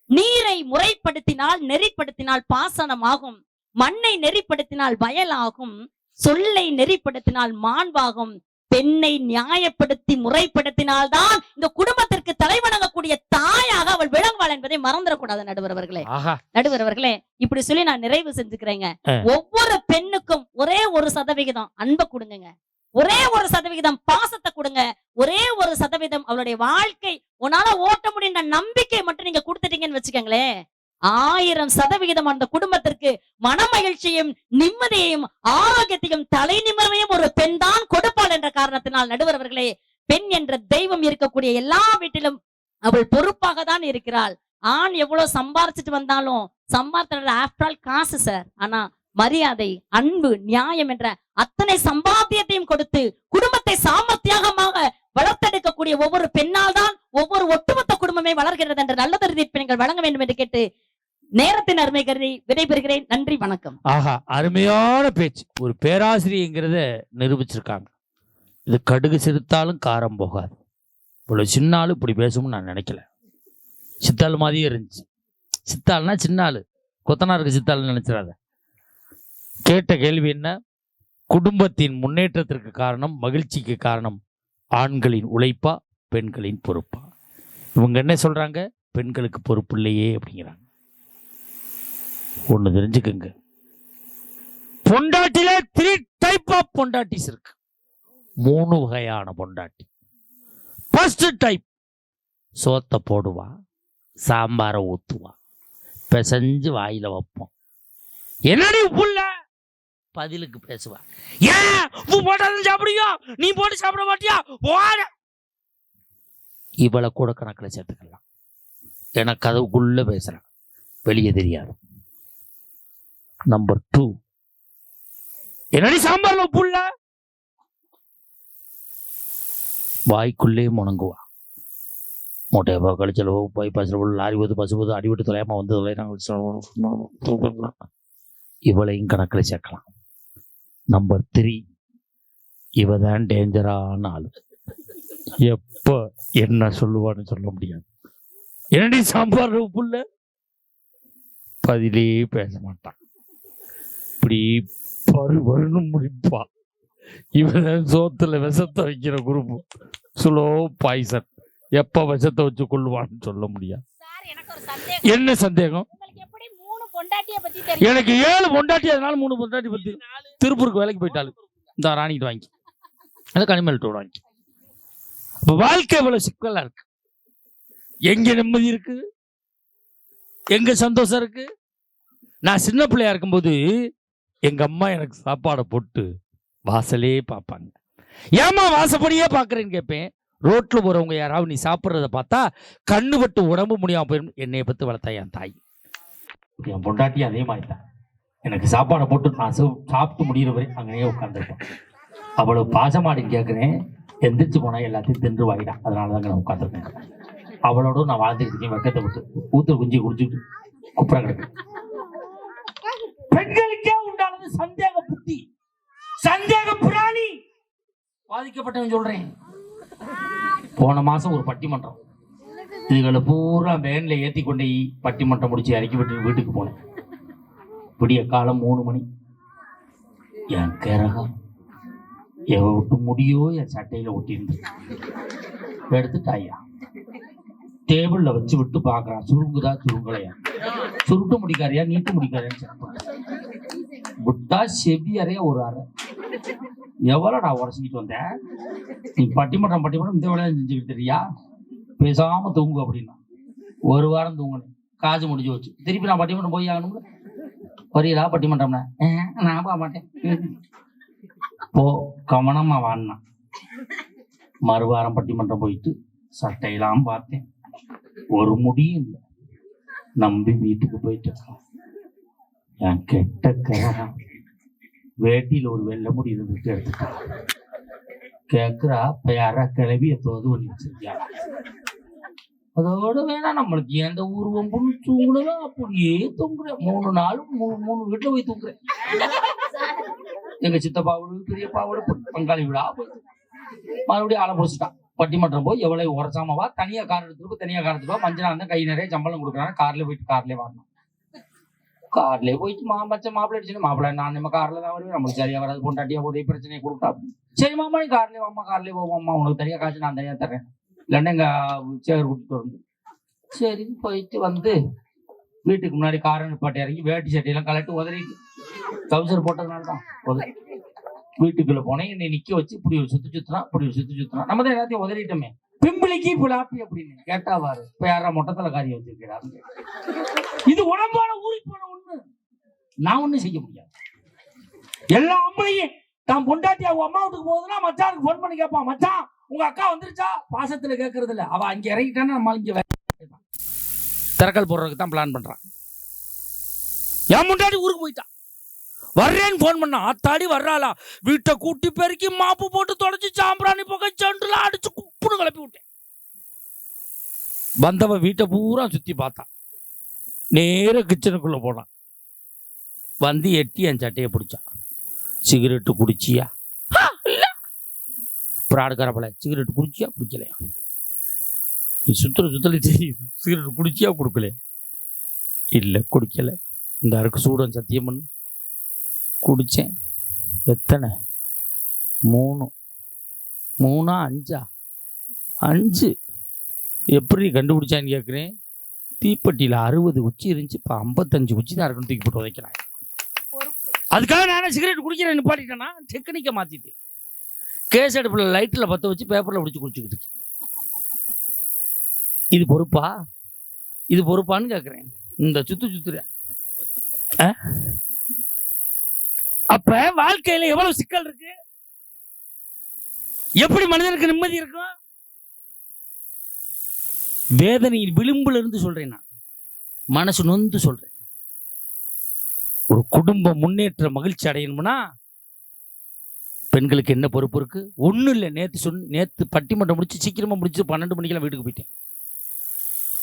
நீரை முறைப்படுத்தினால் நெறிப்படுத்தினால் பாசனமாகும், மண்ணை நெறிப்படுத்தினால் வயலாகும், சொல்லை நெறிப்படுத்தினால் மாண்பாகும், பெண்ணை நியாயப்படுத்தி முறைப்படுத்தினால்தான் இந்த குடும்பத்திற்கு தலைவணங்கக்கூடிய தாயாக அவள் விளங்குவாள் என்பதை மறந்துடக்கூடாது. நடுவர் அவர்களே, நடுவர் அவர்களே, இப்படி சொல்லி நான் நிறைவு செஞ்சுக்கிறேங்க. ஒவ்வொரு பெண்ணுக்கும் ஒரே 1% அன்பை கொடுங்க, ஒரே 1% பாசத்தை கொடுங்க, ஒரே 1% அவளுடைய வாழ்க்கை உன்னால ஓட்ட முடியுன்ற நம்பிக்கை மட்டும் நீங்க கொடுத்துட்டீங்கன்னு வச்சுக்கோங்களேன், 1000% அந்த குடும்பத்திற்கு மன மகிழ்ச்சியும் நிம்மதியையும் ஆரோக்கியத்தையும் தலை நிமிர்வையும் ஒரு பெண் தான் கொடுப்பாள் என்ற காரணத்தினால் நடுவர் அவர்களே, பெண் என்ற தெய்வம் இருக்கக்கூடிய எல்லா வீட்டிலும் அவள் பொறுப்பாக தான் இருக்கிறாள். ஆண் எவ்வளவு சம்பாரிச்சிட்டு வந்தாலும் சம்பாதித்த ஆஃப்டர் ஆல் காசு சார். ஆனா மரியாதை, அன்பு, நியாயம் என்ற அத்தனை சம்பாத்தியத்தையும் கொடுத்து குடும்பத்தை சாமர்த்தியமாக வளர்த்தெடுக்கக்கூடிய ஒவ்வொரு பெண்ணால் தான் ஒவ்வொரு ஒட்டுமொத்த குடும்பமே வளர்கிறது என்ற நல்ல தீர்ப்பை நீங்கள் வழங்க வேண்டும் என்று கேட்டு நேரத்தின் அருமை கருதி விடைபெறுகிறேன். நன்றி, வணக்கம். ஆஹா, அருமையான பேச்சு. ஒரு பேராசிரியங்கிறத நிரூபிச்சிருக்காங்க. இது கடுகு சிரித்தாலும் காரம் போகாது. இவ்வளவு சின்ன ஆளு இப்படி பேசும்னு நான் நினைக்கல. சித்தாள் மாதிரியே இருந்துச்சு. சித்தாள்னா சின்ன ஆளு, கொத்தனாருக்கு சித்தாள்னு நினைச்சிடாத. கேட்ட கேள்வி என்ன? குடும்பத்தின் முன்னேற்றத்திற்கு காரணம், மகிழ்ச்சிக்கு காரணம் ஆண்களின் உழைப்பா, பெண்களின் பொறுப்பா? இவங்க என்ன சொல்றாங்க? பெண்களுக்கு பொறுப்பு இல்லையே அப்படிங்கிறாங்க. ஒண்ணு தெரிஞ்சுக்குங்க, பொண்டாட்டில 3 டைப் ஆஃப் பொண்டாட்டிஸ் இருக்கு. 3 வகையான பொண்டாட்டி. ஃபர்ஸ்ட் டைப், சோத்தை போடுவா, சாம்பாரை ஊத்துவா, பிசைஞ்சு வாயில வைப்போம். என்னடி புள்ள? பதிலுக்கு பேசுவா. ஏன் உப்பு போட்டாலும் சாப்பிடுவியா, நீ போட்டு சாப்பிட மாட்டியா? இவளை கூட கணக்கில் சேர்த்துக்கலாம். எனக்கு கதவுக்குள்ள பேசுறேன், வெளியே தெரியாது. நம்பர் 2, என்னடி சாம்பார்ல உப்பு இல்ல? வாய்க்குள்ளே முணங்குவா. மூட்டையப்பா கழிச்சல் பைபாஸ்ல உள்ள லாரி போது பசு போது அடிவிட்டு தொலையாம வந்து இவளையும் கணக்கில் சேர்க்கலாம். நம்பர் 3, இவதான் டேஞ்சரான ஆளு. எப்ப என்ன சொல்லுவான்னு சொல்ல முடியாது. என்னடி சாம்பார் உப்பு இல்ல? பதிலே பேச மாட்டான். இப்படி பருவன்னு முடிப்பா. இவன் சோத்துல விஷத்தை வைக்கிற குரூப், ஸ்லோ பாய்சன். எப்ப விஷத்தை வச்சு கொள்ளுவான்னு சொல்ல முடியாது. என்ன சந்தேகம்? எனக்கு 7 பொண்டாட்டி, அதனால 3 பொண்டாட்டி பத்தி. திருப்பூருக்கு வேலைக்கு போயிட்டாலும் இந்த ராணிட்டு வாங்கி அதை கனிமல்ட்டு வாங்கி. வாழ்க்கை இவ்வளவு சிக்கலா இருக்கு. எங்க நிம்மதி இருக்கு? எங்க சந்தோஷம் இருக்கு? நான் சின்ன பிள்ளையா இருக்கும்போது எங்க அம்மா எனக்கு சாப்பாடை போட்டு வாசலே பார்ப்பாங்க. ஏமா வாசப்படியே பாக்குறேன்னு கேட்பேன். ரோட்ல போறவங்க யாராவது நீ சாப்பிட்றத பார்த்தா கண்ணு பட்டு உடம்பு முடியாம போயிடும். என்னைய பத்து வளர்த்தா என் தாய். என் பொண்டாட்டி அதே மாதிரி தான். எனக்கு சாப்பாடை போட்டு நான் சாப்பிட்டு முடிகிற வரை அங்கேயே உட்காந்துருப்பேன். அவ்வளவு பாசமாடின்னு கேட்குறேன். எந்திரிச்சு போனா எல்லாத்தையும் தின்று வாயிடான். அதனால தாங்க நான் உட்காந்துருக்கேன். அவளோட நான் வாழ்ந்துக்கிட்டு இருக்கேன். வெக்கத்தை விட்டு ஊத்து குஞ்சி குடிச்சுட்டு குப்புற கிடக்கு. பெண்களுக்கே உண்டானது சந்தேக புத்தி, சந்தேக பிராணி. பாதிக்கப்பட்டவன் சொல்றேன். போன மாசம் ஒரு பட்டிமன்றம், இதுகளை பூரா வேன்ல ஏத்தி கொண்டு பட்டிமன்றம் முடிச்சு இறக்கி விட்டு வீட்டுக்கு போனேன். விடிய காலம் 3 மணி. என் கேரகம் எவ விட்டு முடியோ என் சட்டையில ஒட்டிருந்து எடுத்துட்டாயா. டேபிள்ல வச்சு விட்டு பாக்குறான். சுருங்குதா சுருங்கலையா, சுருட்டு முடிக்காரியா நீட்டு முடிக்காரியா விட்டா செவி அறைய ஒரு அறை. எவ்வளவு நான் உடச்சிக்கிட்டு வந்தேன். நீ பட்டிமன்றம் இந்த வேலையை செஞ்சுக்கிட்டு தெரியா? பேசாம தூங்கு அப்படின்னா. ஒரு வாரம் தூங்கினேன், காசு முடிஞ்சு வச்சு. திருப்பி நான் பட்டிமன்றம் போய் ஆகணும்ல. வரீங்களா பட்டிமன்றம்னா? நான் போக மாட்டேன். போ, கவனமா வாடினா. மறுவாரம் பட்டிமன்றம் போயிட்டு சட்டையெல்லாம் பார்த்தேன், ஒரு முடியும் இல்லை. நம்பி வீட்டுக்கு போயிட்டு என் கெட்ட கிரகம் வேட்டியில ஒரு வெள்ளை முடி இருந்துட்டு எடுத்துட்டா. கேக்குறா, இப்ப யாரா கிளவிய தோது பண்ணி வச்சிருக்கியா? அதோட வேணா நம்மளுக்கு எந்த ஊர்வம் புண்ணு தூங்குனதான் அப்படியே தூங்குறேன். 3 நாள் 3 வீட்டுல போய் தூங்குறேன். எங்க சித்தப்பாவோட பெரியப்பாவோட பங்காளி விடா போய் மறுபடியும் ஆளை பிடிச்சிட்டான். பட்டிமன்றம் போய் எவ்வளவு உரசாமவா, தனியா கார் எடுத்துட்டு தனியா கார் எடுத்துட்டு மஞ்சள் அந்த கை நிறைய சம்பளம் கொடுக்குறாங்க. கார்ல போயிட்டு கார்லயே வரணும். கார்லயே போயிட்டு மாப்பிள்ளை அடிச்சுன்னு, மாப்பிள்ளை நான் நம்ம கார்ல தான் வருவேன், நம்மளுக்கு சரியா வராது, பொண்டாட்டியா ஒரே பிரச்சனையை கொடுத்தா. சரி மாமா நீ கார்லயே வாமா, கார்லயே போவோம்மா, உனக்கு தனியா காசு நான் தனியா தர்றேன், இல்லைன்னா எங்க சேகர் கூட்டிட்டு வந்து. சரி போயிட்டு வந்து வீட்டுக்கு முன்னாடி காரை நிப்பாட்டி இறங்கி வேட்டி சட்டையெல்லாம் கலட்டி உதறிட்டு, கவுசர் போட்டதுனால தான் உதறி வீட்டுக்குள்ள போனேன். என்னை நிக்க வச்சு இப்படி ஒரு சுத்துறான், இப்படி ஒரு சுத்துறான். நம்ம தான் எல்லாத்தையும் உதறிட்டோமே. பிம்பிளிக்கு பிளாப்பி அப்படின்னு கேட்டாவாரு. இப்ப யாரா மொட்டத்துல காரியம் வச்சிருக்கிறாரு. இது உடம்பான ஊறி போன ஒண்ணு, நான் ஒண்ணும் செய்ய முடியாது. எல்லா ஆம்பளையும் தான் பொண்டாட்டி அவங்க அம்மா வீட்டுக்கு போகுதுன்னா மச்சானுக்கு போன் பண்ணி கேட்பான், மச்சான் உங்க அக்கா வந்துருச்சா? பாசத்துல கேட்கறது இல்ல, அவ அங்க இறங்கிட்டான்னா நம்ம இங்க திறக்கல் போடுறதுக்கு தான் பிளான் பண்றான். என் முன்னாடி ஊருக்கு போயிட்டான், வர்றேன்னு போன் பண்ணா. ஆத்தாடி வர்றாளா? வீட்டை கூட்டி பெருக்கி மாப்பு போட்டு தொடச்சு சாம்பிராணி புகை செண்டுல அடிச்சு குப்புன்னு கிளப்பி விட்டேன். வந்தவன் வீட்டை பூரா சுத்தி பார்த்தான். நேர கிச்சனுக்குள்ள போனான். வந்து எட்டி என் சட்டையை பிடிச்சான். சிகரெட்டு குடிச்சியா? பிராடுக்காரப்பல, சிகரெட்டு குடிச்சியா குடிக்கலையா? நீ சுத்தல தெரியும், சிகரெட்டு குடிச்சியா கொடுக்கலையா? இல்லை குடிக்கல. இந்த அருக்கு சூடன் சத்தியம் பண்ணு. குடிச்சேன். எத்தனை? 3. 3 5 5. எப்படி கண்டுபிடிச்சான்னு கேட்குறேன். தீப்பெட்டியில் 60 குச்சி இருந்துச்சு, இப்போ 55 குச்சி தான் இருக்குன்னு தூக்கி போட்டு உதைக்கிறான். அதுக்காக நானே சிகரெட் குடிக்கிறேன் நிப்பாட்டிட்டேன்னா டெக்னிக்கை மாற்றிட்டு கேஸ் அடுப்பில் லைட்டில் பற்ற வச்சு பேப்பரில் பிடிச்சி குடிச்சுக்கிட்டு. இது பொறுப்பா? இது பொறுப்பான்னு கேட்குறேன். இந்த சுத்துற அப்ப வாழ்க்கையில எவ்வளவு சிக்கல் இருக்கு, எப்படி மனிதனுக்கு நிம்மதி இருக்கும்? வேதனையின் விளிம்புல இருந்து சொல்றேன், நான் மனசு நொந்து சொல்றேன். ஒரு குடும்ப முன்னேற்ற மகிழ்ச்சி அடையணும்னா பெண்களுக்கு என்ன பொறுப்பு இருக்கு? ஒண்ணும் இல்லை. நேத்து பட்டிமன்றம் முடிச்சு சீக்கிரமா முடிச்சு 12 மணிக்கெல்லாம் வீட்டுக்கு போயிட்டேன்.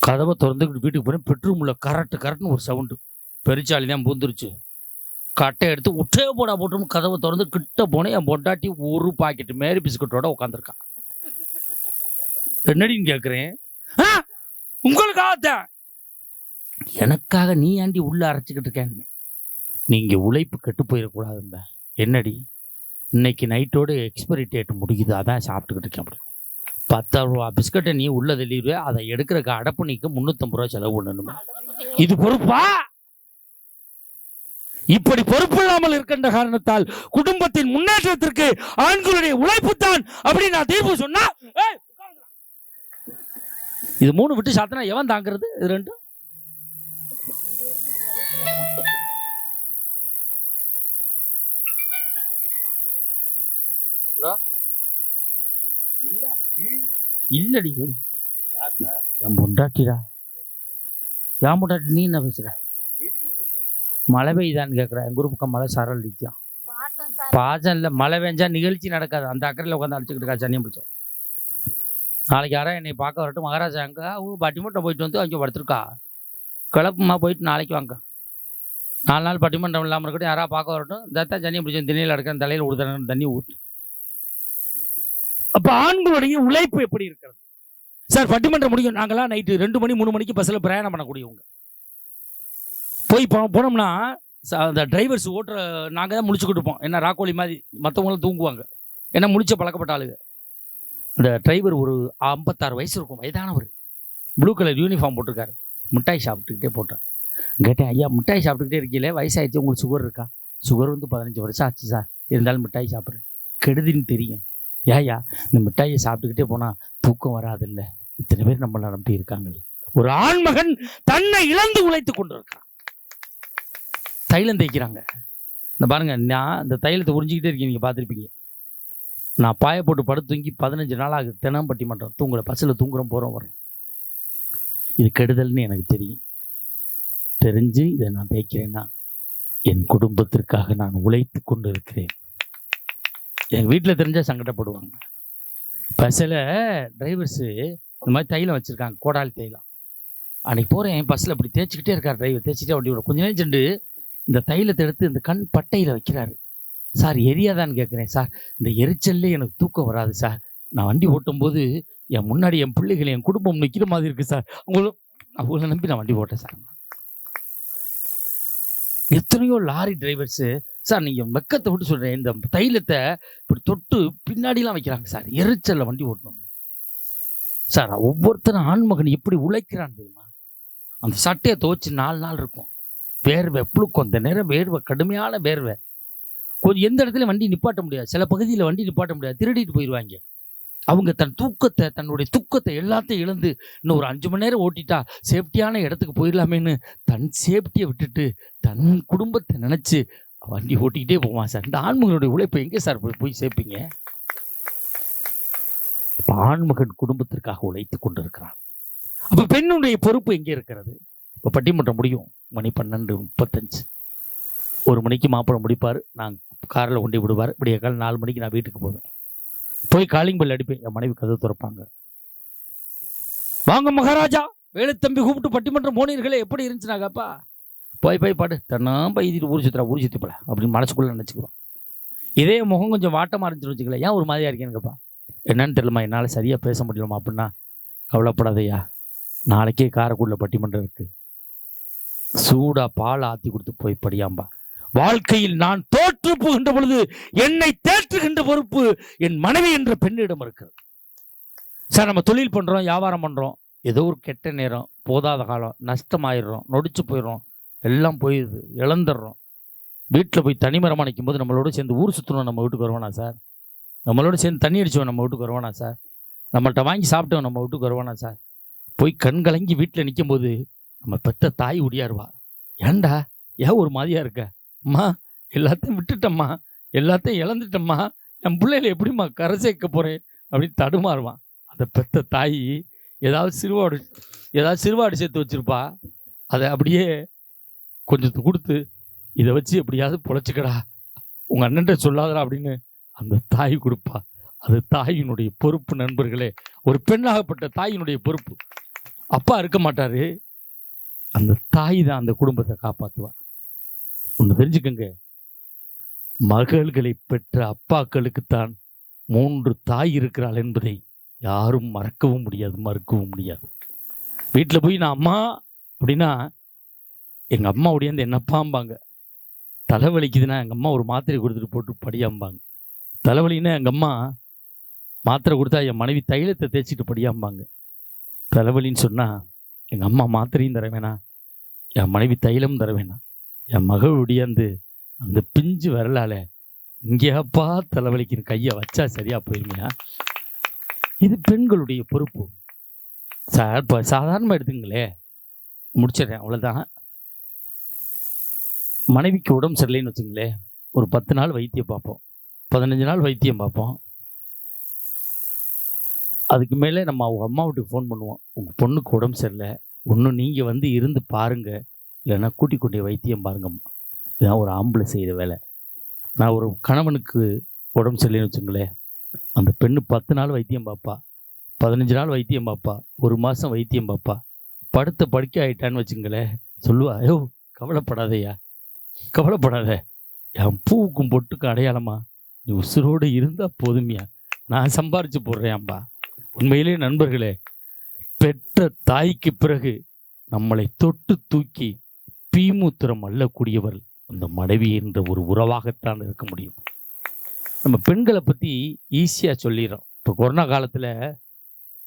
கதவை திறந்து வீட்டுக்கு போனேன். பெட்ரூம் உள்ள கரெக்ட்னு ஒரு சவுண்டு. பெருச்சாளி தான் பூந்துருச்சு. கட்டை எடுத்து உற்றே போடா போட்டு கதவை திறந்து கிட்ட போனேன். என் பொண்டாட்டி ஒரு பாக்கெட் மேரி பிஸ்கட்டோட உட்காந்துருக்கான். என்னடின்னு கேட்குறேன். உங்களுக்காகத்தான். எனக்காக நீ ஆண்டி உள்ள அரைச்சிக்கிட்டு இருக்கேன்னு. நீங்க உழைப்பு கெட்டு போயிடக்கூடாதுங்க. என்னடி இன்னைக்கு நைட்டோட எக்ஸ்பைரி டேட் முடிக்குது, அதான் சாப்பிட்டுக்கிட்டு இருக்கேன். அப்படி 10 ரூபா பிஸ்கட்டை நீ உள்ள தெளிவே, அதை எடுக்கிறக்கு அடப்பு நீக்க 350 ரூபா செலவு பண்ணணுமே. இது பொறுப்பா? இப்படி பொறுப்பு இல்லாமல் இருக்கின்ற காரணத்தால் குடும்பத்தின் முன்னேற்றத்திற்கு ஆண்களுடைய உழைப்பு தான் அப்படி நான் தீர்ப்பு சொன்னா, இது 3 விட்டு சாத்தினா எவன் தாங்கிறது? இது 2 இல்லடி, என் பொண்டாட்டிடா. என் பொண்டாட்டி. நீ என்ன பேசுற? மழை பெய்யுதான்னு கேட்குற. எங்க ஊர் பக்கம் மழை சாரல் அடிக்கும். பாசம் இல்லை, மழை பெஞ்சா நிகழ்ச்சி நடக்காது. அந்த அக்கறையில் உட்காந்து அடிச்சுக்கிட்டு இருக்கா. சனியம் பிடிச்சோம். நாளைக்கு யாரா என்னை பார்க்க வரட்டும். மகாராஜா அங்கே பட்டிமன்றம் போயிட்டு வந்து அங்கே படுத்துருக்கா. கிளப்புமா போயிட்டு நாளைக்கு வாங்க. 4 நாள் பட்டிமன்றம் இல்லாமல் இருக்கட்டும். யாரா பார்க்க வரட்டும். இதான் சனியம் பிடிச்சோம். திண்ணையில் அடக்கிற தலையில் ஊடுதன தண்ணி ஊற்று. அப்ப ஆண்களுடைய உழைப்பு எப்படி இருக்கிறது சார்? பட்டிமன்றம் முடியும். நாங்களாம் நைட்டு 2 மணி 3 மணிக்கு பஸ்ஸில் பிரயாணம் பண்ணக்கூடியவங்க. போய் போனோம்னா அந்த டிரைவர்ஸ் ஓட்டுற நாங்கள் தான் முடிச்சுக்கிட்டு இருப்போம். என்ன ராக்கோழி மாதிரி மற்றவங்களும் தூங்குவாங்க. ஏன்னா முடிச்ச பழக்கப்பட்ட ஆளுங்க. அந்த டிரைவர் ஒரு 56 வயசு இருக்கும், வயதானவர். ப்ளூ கலர் யூனிஃபார்ம் போட்டிருக்காரு. மிட்டாய் சாப்பிட்டுக்கிட்டே போட்டார். கேட்டேன், ஐயா மிட்டாய் சாப்பிட்டுக்கிட்டே இருக்கீங்களே, வயசாகிடுச்சு, உங்களுக்கு சுகர் இருக்கா? சுகர் வந்து 15 வருஷம் ஆச்சு சார், இருந்தாலும் மிட்டாய் சாப்பிட்றேன். கெடுதின்னு தெரியும். ஏயா இந்த மிட்டாயை சாப்பிட்டுக்கிட்டே போனால் தூக்கம் வராதில்ல இத்தனை பேர் நம்மள நம்பி இருக்காங்க. ஒரு ஆண்மகன் தன்னை இழந்து உழைத்து கொண்டு இருக்கான். தைலம் தேய்க்கிறாங்க. இந்த பாருங்க, நான் இந்த தைலத்தை உறிஞ்சிக்கிட்டே இருக்கேன். நீங்க பார்த்துருப்பீங்க. நான் பாய போட்டு படுத்து தூங்கி 15 நாள் ஆகுது. தினம் பட்டி மன்றம் தூங்குற பஸ்ஸில் தூங்குறோம், போகிறோம், வரோம். இது கெடுதல்னு எனக்கு தெரியும். தெரிஞ்சு இதை நான் தேய்க்கிறேன்னா என் குடும்பத்திற்காக நான் உழைத்து கொண்டு இருக்கிறேன். எங்கள் வீட்டில் தெரிஞ்சால் சங்கடப்படுவாங்க. பஸ்ஸில் டிரைவர்ஸு இந்த மாதிரி தைலம் வச்சுருக்காங்க, கோடாலி தைலம். அன்றைக்கி போகிறேன், பஸ்ஸில் அப்படி தேய்ச்சிக்கிட்டே இருக்கார் டிரைவர். தேய்ச்சிட்டே வண்டி விட கொஞ்ச நேரம் சென்று இந்த தைலத்தை எடுத்து இந்த கண் பட்டையில் வைக்கிறாரு. சார் எரியாதான்னு கேட்குறேன். சார் இந்த எரிச்சல்லே எனக்கு தூக்கம் வராது சார். நான் வண்டி ஓட்டும்போது என் முன்னாடி என் பிள்ளைகள் என் குடும்பம் நிற்கிற மாதிரி இருக்குது சார். அவங்கள நம்பி நான் வண்டி ஓட்டேன் சார். எத்தனையோ லாரி டிரைவர்ஸு சார் நீங்கள் வெக்கத்தை விட்டு சொல்கிறேன், இந்த தைலத்தை இப்படி தொட்டு பின்னாடிலாம் வைக்கிறாங்க சார், எரிச்சலில் வண்டி ஓட்டணும் சார். ஒவ்வொருத்தரும் ஆண்மகன் எப்படி உழைக்கிறான் தெரியுமா? அந்த சட்டையை துவைச்சு 4 நாள் இருக்கும், வேர்வை புழுக்கும். அந்த நேரம் வேர்வை, கடுமையான வேர்வை. கொஞ்சம் எந்த இடத்துல வண்டி நிப்பாட்ட முடியாது, சில பகுதியில் வண்டி நிப்பாட்ட முடியாது, திருடிட்டு போயிடுவாங்க. அவங்க தன்னுடைய தூக்கத்தை எல்லாத்தையும் இழந்து இன்னும் ஒரு 5 மணி நேரம் ஓட்டிட்டா சேஃப்டியான இடத்துக்கு போயிடலாமேன்னு தன் சேஃப்டியை விட்டுட்டு தன் குடும்பத்தை நினச்சி வண்டி ஓட்டிக்கிட்டே போவான் சார். இந்த ஆண்மகனுடைய உழைப்பை எங்கே சார் போய் சேர்ப்பீங்க? இப்போ ஆண்மகன் குடும்பத்திற்காக உழைத்து கொண்டு இருக்கிறான். அப்போ பெண்ணுடைய பொறுப்பு எங்கே இருக்கிறது? இப்போ பட்டிமன்றம் முடியும் மணி 12:35. 1 மணிக்கு மாப்பிள்ளை முடிப்பார், நான் காரில் கொண்டு விடுவார். விடிய காலம் 4 மணிக்கு நான் வீட்டுக்கு போவேன். போய் காலிங் பெல் அடிப்பேன். என் மனைவி கதவு திறப்பாங்க. வாங்க மகாராஜா, வேலுத்தம்பி கூப்பிட்டு பட்டிமன்றம் போனீர்களே, எப்படி இருந்துச்சுனாக்கப்பா? போய் பாடு தன்னாம் பைதிட்டு ஊர் சுற்றி போல அப்படின்னு மனசுக்குள்ளே நினச்சிக்குவான். இதே முகம் கொஞ்சம் வாட்டமாக இருந்துச்சுன்னு வச்சுக்கல, ஏன் ஒரு மாதிரியாக இருக்கேனுங்கப்பா? என்னன்னு தெரியலமா, என்னால் சரியாக பேச முடியலமா அப்படின்னா, கவலைப்படாதையா, நாளைக்கே காரைக்குடியில் பட்டிமன்றம் இருக்குது, சூடாக பால் ஆற்றி கொடுத்து போய் படியாம்பா. வாழ்க்கையில் நான் தோற்று போகின்ற பொழுது என்னை தேற்றுகின்ற பொறுப்பு என் மனைவி என்ற பெண்ணிடம் இருக்கிறது சார். நம்ம தொழில் பண்ணுறோம், வியாபாரம் பண்ணுறோம், ஏதோ ஒரு கெட்ட நேரம், போதாத காலம், நஷ்டமாயிடுறோம், நொடிச்சு போயிடுறோம், எல்லாம் போயிடுது, இழந்துடுறோம். வீட்டில் போய் தனிமரமாக நிற்கும் போது நம்மளோட சேர்ந்து ஊர் சுற்றணும் நம்ம வீட்டுக்கு வருவானா சார்? நம்மளோட சேர்ந்து தண்ணி அடிச்சவன் நம்ம வீட்டுக்கு வருவானா சார்? நம்மள்கிட்ட வாங்கி சாப்பிட்டவன் நம்ம வீட்டுக்கு வருவானா சார்? போய் கண் கலங்கி வீட்டில் நிற்கும் போது நம்ம பெத்த தாய் ஒடியாருவா. ஏண்டா ஏன் ஒரு மாதிரியா இருக்க? அம்மா எல்லாத்தையும் விட்டுட்டம்மா, எல்லாத்தையும் இழந்துட்டம்மா, என் பிள்ளைகளை எப்படிம்மா கரை சேர்க்க போகிறேன் அப்படின்னு தடுமாறுவான். அந்த பெத்த தாய் ஏதாவது சிறுவாடு சேர்த்து வச்சுருப்பா, அதை அப்படியே கொஞ்சத்தை கொடுத்து இதை வச்சு எப்படியாவது பொழைச்சிக்கடா, உங்கள் அண்ணன்ட்ட சொல்லாதடா அப்படின்னு அந்த தாய் கொடுப்பா. அது தாயினுடைய பொறுப்பு நண்பர்களே. ஒரு பெண்ணாகப்பட்ட தாயினுடைய பொறுப்பு. அப்பா இருக்க மாட்டாரு, அந்த தாய் தான் அந்த குடும்பத்தை காப்பாற்றுவா. ஒன்று தெரிஞ்சுக்கங்க, மகள்களை பெற்ற அப்பாக்களுக்குத்தான் 3 தாய் இருக்கிறாள் என்பதை யாரும் மறக்கவும் முடியாது, மறுக்கவும் முடியாது. வீட்டில் போய் நான் அம்மா அப்படின்னா எங்கள் அம்மா ஒடியாந்து என்னப்பாம்பாங்க. தலைவலிக்குதுன்னா எங்கள் அம்மா ஒரு மாத்திரை கொடுத்துட்டு போட்டு படியாம்பாங்க. தலைவலின்னா எங்கள் அம்மா மாத்திரை கொடுத்தா என் மனைவி தைலத்தை தேய்ச்சிட்டு படியாம்பாங்க. தலைவலின்னு சொன்னால் எங்கள் அம்மா மாத்திரையும் தர வேணாம், என் மனைவி தைலம் தர வேணாம். என் மகள் ஒடியாந்து அந்த பிஞ்சு வரலால இங்கேப்பா தலைவலிக்குன்னு கையை வச்சா சரியா போயிருமையா? இது பெண்களுடைய பொறுப்பு சார். இப்போ சாதாரணமாக எடுத்துங்களே, முடிச்சிடறேன், அவ்வளோதான். மனைவிக்கு உடம்பு சரியில்லைன்னு வச்சுங்களே, ஒரு 10 நாள் வைத்தியம் பார்ப்போம், 15 நாள் வைத்தியம் பார்ப்போம். அதுக்கு மேலே நம்ம அவங்க அம்மா வீட்டுக்கு ஃபோன் பண்ணுவோம், உங்கள் பொண்ணுக்கு உடம்பு சரியில்லை, ஒன்றும் நீங்கள் வந்து இருந்து பாருங்க, இல்லைன்னா கூட்டி கொண்டே வைத்தியம் பாருங்கம்மா. இதுதான் ஒரு ஆம்பளை செய்கிற வேலை. நான் ஒரு கணவனுக்கு உடம்பு சரியில்லைன்னு வச்சுங்களேன், அந்த பெண்ணு 10 நாள் வைத்தியம் பார்ப்பா, 15 நாள் வைத்தியம் பார்ப்பா, 1 மாதம் வைத்தியம் பார்ப்பா. படுத்த படுக்கை ஆகிட்டான்னு வச்சுங்களேன், சொல்லுவா, ஐயோ கவலைப்படாதையா, கவலைப்படாத, என் பூவுக்கும் பொட்டுக்கும் அடையாளமா நீ உசுரோடு இருந்தால் போதுமையா, நான் சம்பாரித்து போடுறேன்ப்பா. உண்மையிலே நண்பர்களே, பெற்ற தாய்க்கு பிறகு நம்மளை தொட்டு தூக்கி பீமூத்திரம் அள்ளக்கூடியவர் அந்த மனைவி என்ற ஒரு உறவாகத்தான் இருக்க முடியும். நம்ம பெண்களை பற்றி ஈஸியாக சொல்லிடுறோம். இப்போ கொரோனா காலத்தில்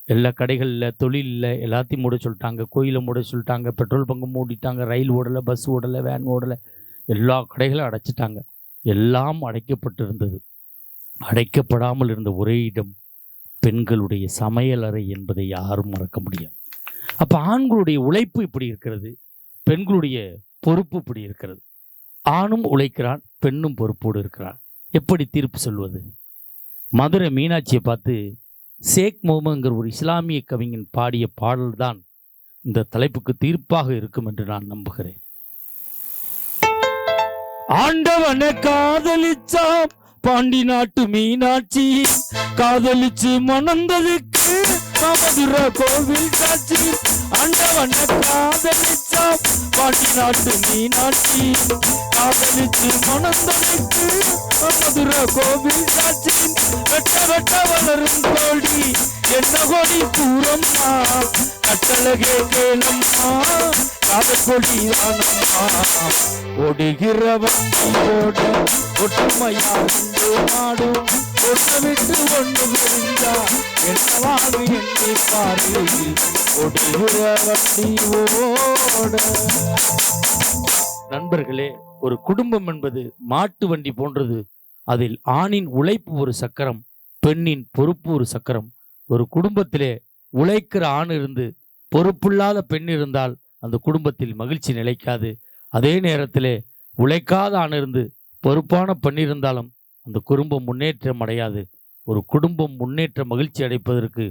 எல்லா கடைகளில், தொழிலில் எல்லாத்தையும் மூட சொல்லிட்டாங்க, கோயிலை மூட சொல்லிட்டாங்க, பெட்ரோல் பங்கு மூடிட்டாங்க, ரயில் ஓடலை, பஸ் ஓடலை, வேன் ஓடலை, எல்லா கடைகளும் அடைச்சிட்டாங்க. எல்லாம் அடைக்கப்பட்டிருந்தது. அடைக்கப்படாமல் இருந்த ஒரே இடம் பெண்களுடைய சமையலறை என்பதை யாரும் மறக்க முடியாது. அப்ப ஆண்களுடைய உழைப்பு இப்படி இருக்கிறது, பெண்களுடைய பொறுப்பு இப்படி இருக்கிறது. ஆணும் உழைக்கிறான், பெண்ணும் பொறுப்போடு இருக்கிறான். எப்படி தீர்ப்பு சொல்வது? மதுரை மீனாட்சியை பார்த்து ஷேக் முகமதுங்கிற ஒரு இஸ்லாமிய கவிஞன் பாடிய பாடல்தான் இந்த தலைப்புக்கு தீர்ப்பாக இருக்கும் என்று நான் நம்புகிறேன். ஆண்டவனை காதலிச்சாம் பாண்டி நாட்டு மீனாட்சி, காதலிச்சு மணந்ததுக்கு மதுரை கோவில் காட்சி. ஆண்டவனை காதலிச்சாம் பாண்டி நாட்டு மீனாட்சி, காதலிச்சு மணந்ததுக்கு மதுரை கோவில் காட்சி. வெட்ட வெட்ட வளரும் கோடி என்ன கொடி பூரம்மா, கட்டழகே கேளம்மா காதல் கொடி தானம்மா. ஓடுகிற வண்டியோட ஒற்றுமையா வந்து மாடும், ஒன்று விட்டு ஒன்று விரிஞ்சா என்னவாக எண்ணி பாரு. ஓடுகிற வண்டியோட. நண்பர்களே, ஒரு குடும்பம் என்பது மாட்டு வண்டி போன்றது. அதில் ஆணின் உழைப்பு ஒரு சக்கரம், பெண்ணின் பொறுப்பு ஒரு சக்கரம். ஒரு குடும்பத்திலே உழைக்கிற ஆண் இருந்து பொறுப்பில்லாத பெண் இருந்தால் அந்த குடும்பத்தில் மகிழ்ச்சி நிலைக்காது. அதே நேரத்திலே உழைக்காத ஆண் இருந்து பொறுப்பான பெண் இருந்தாலும் அந்த குடும்பம் முன்னேற்றம் அடையாது. ஒரு குடும்பம் முன்னேற்ற மகிழ்ச்சி அடைப்பதற்கு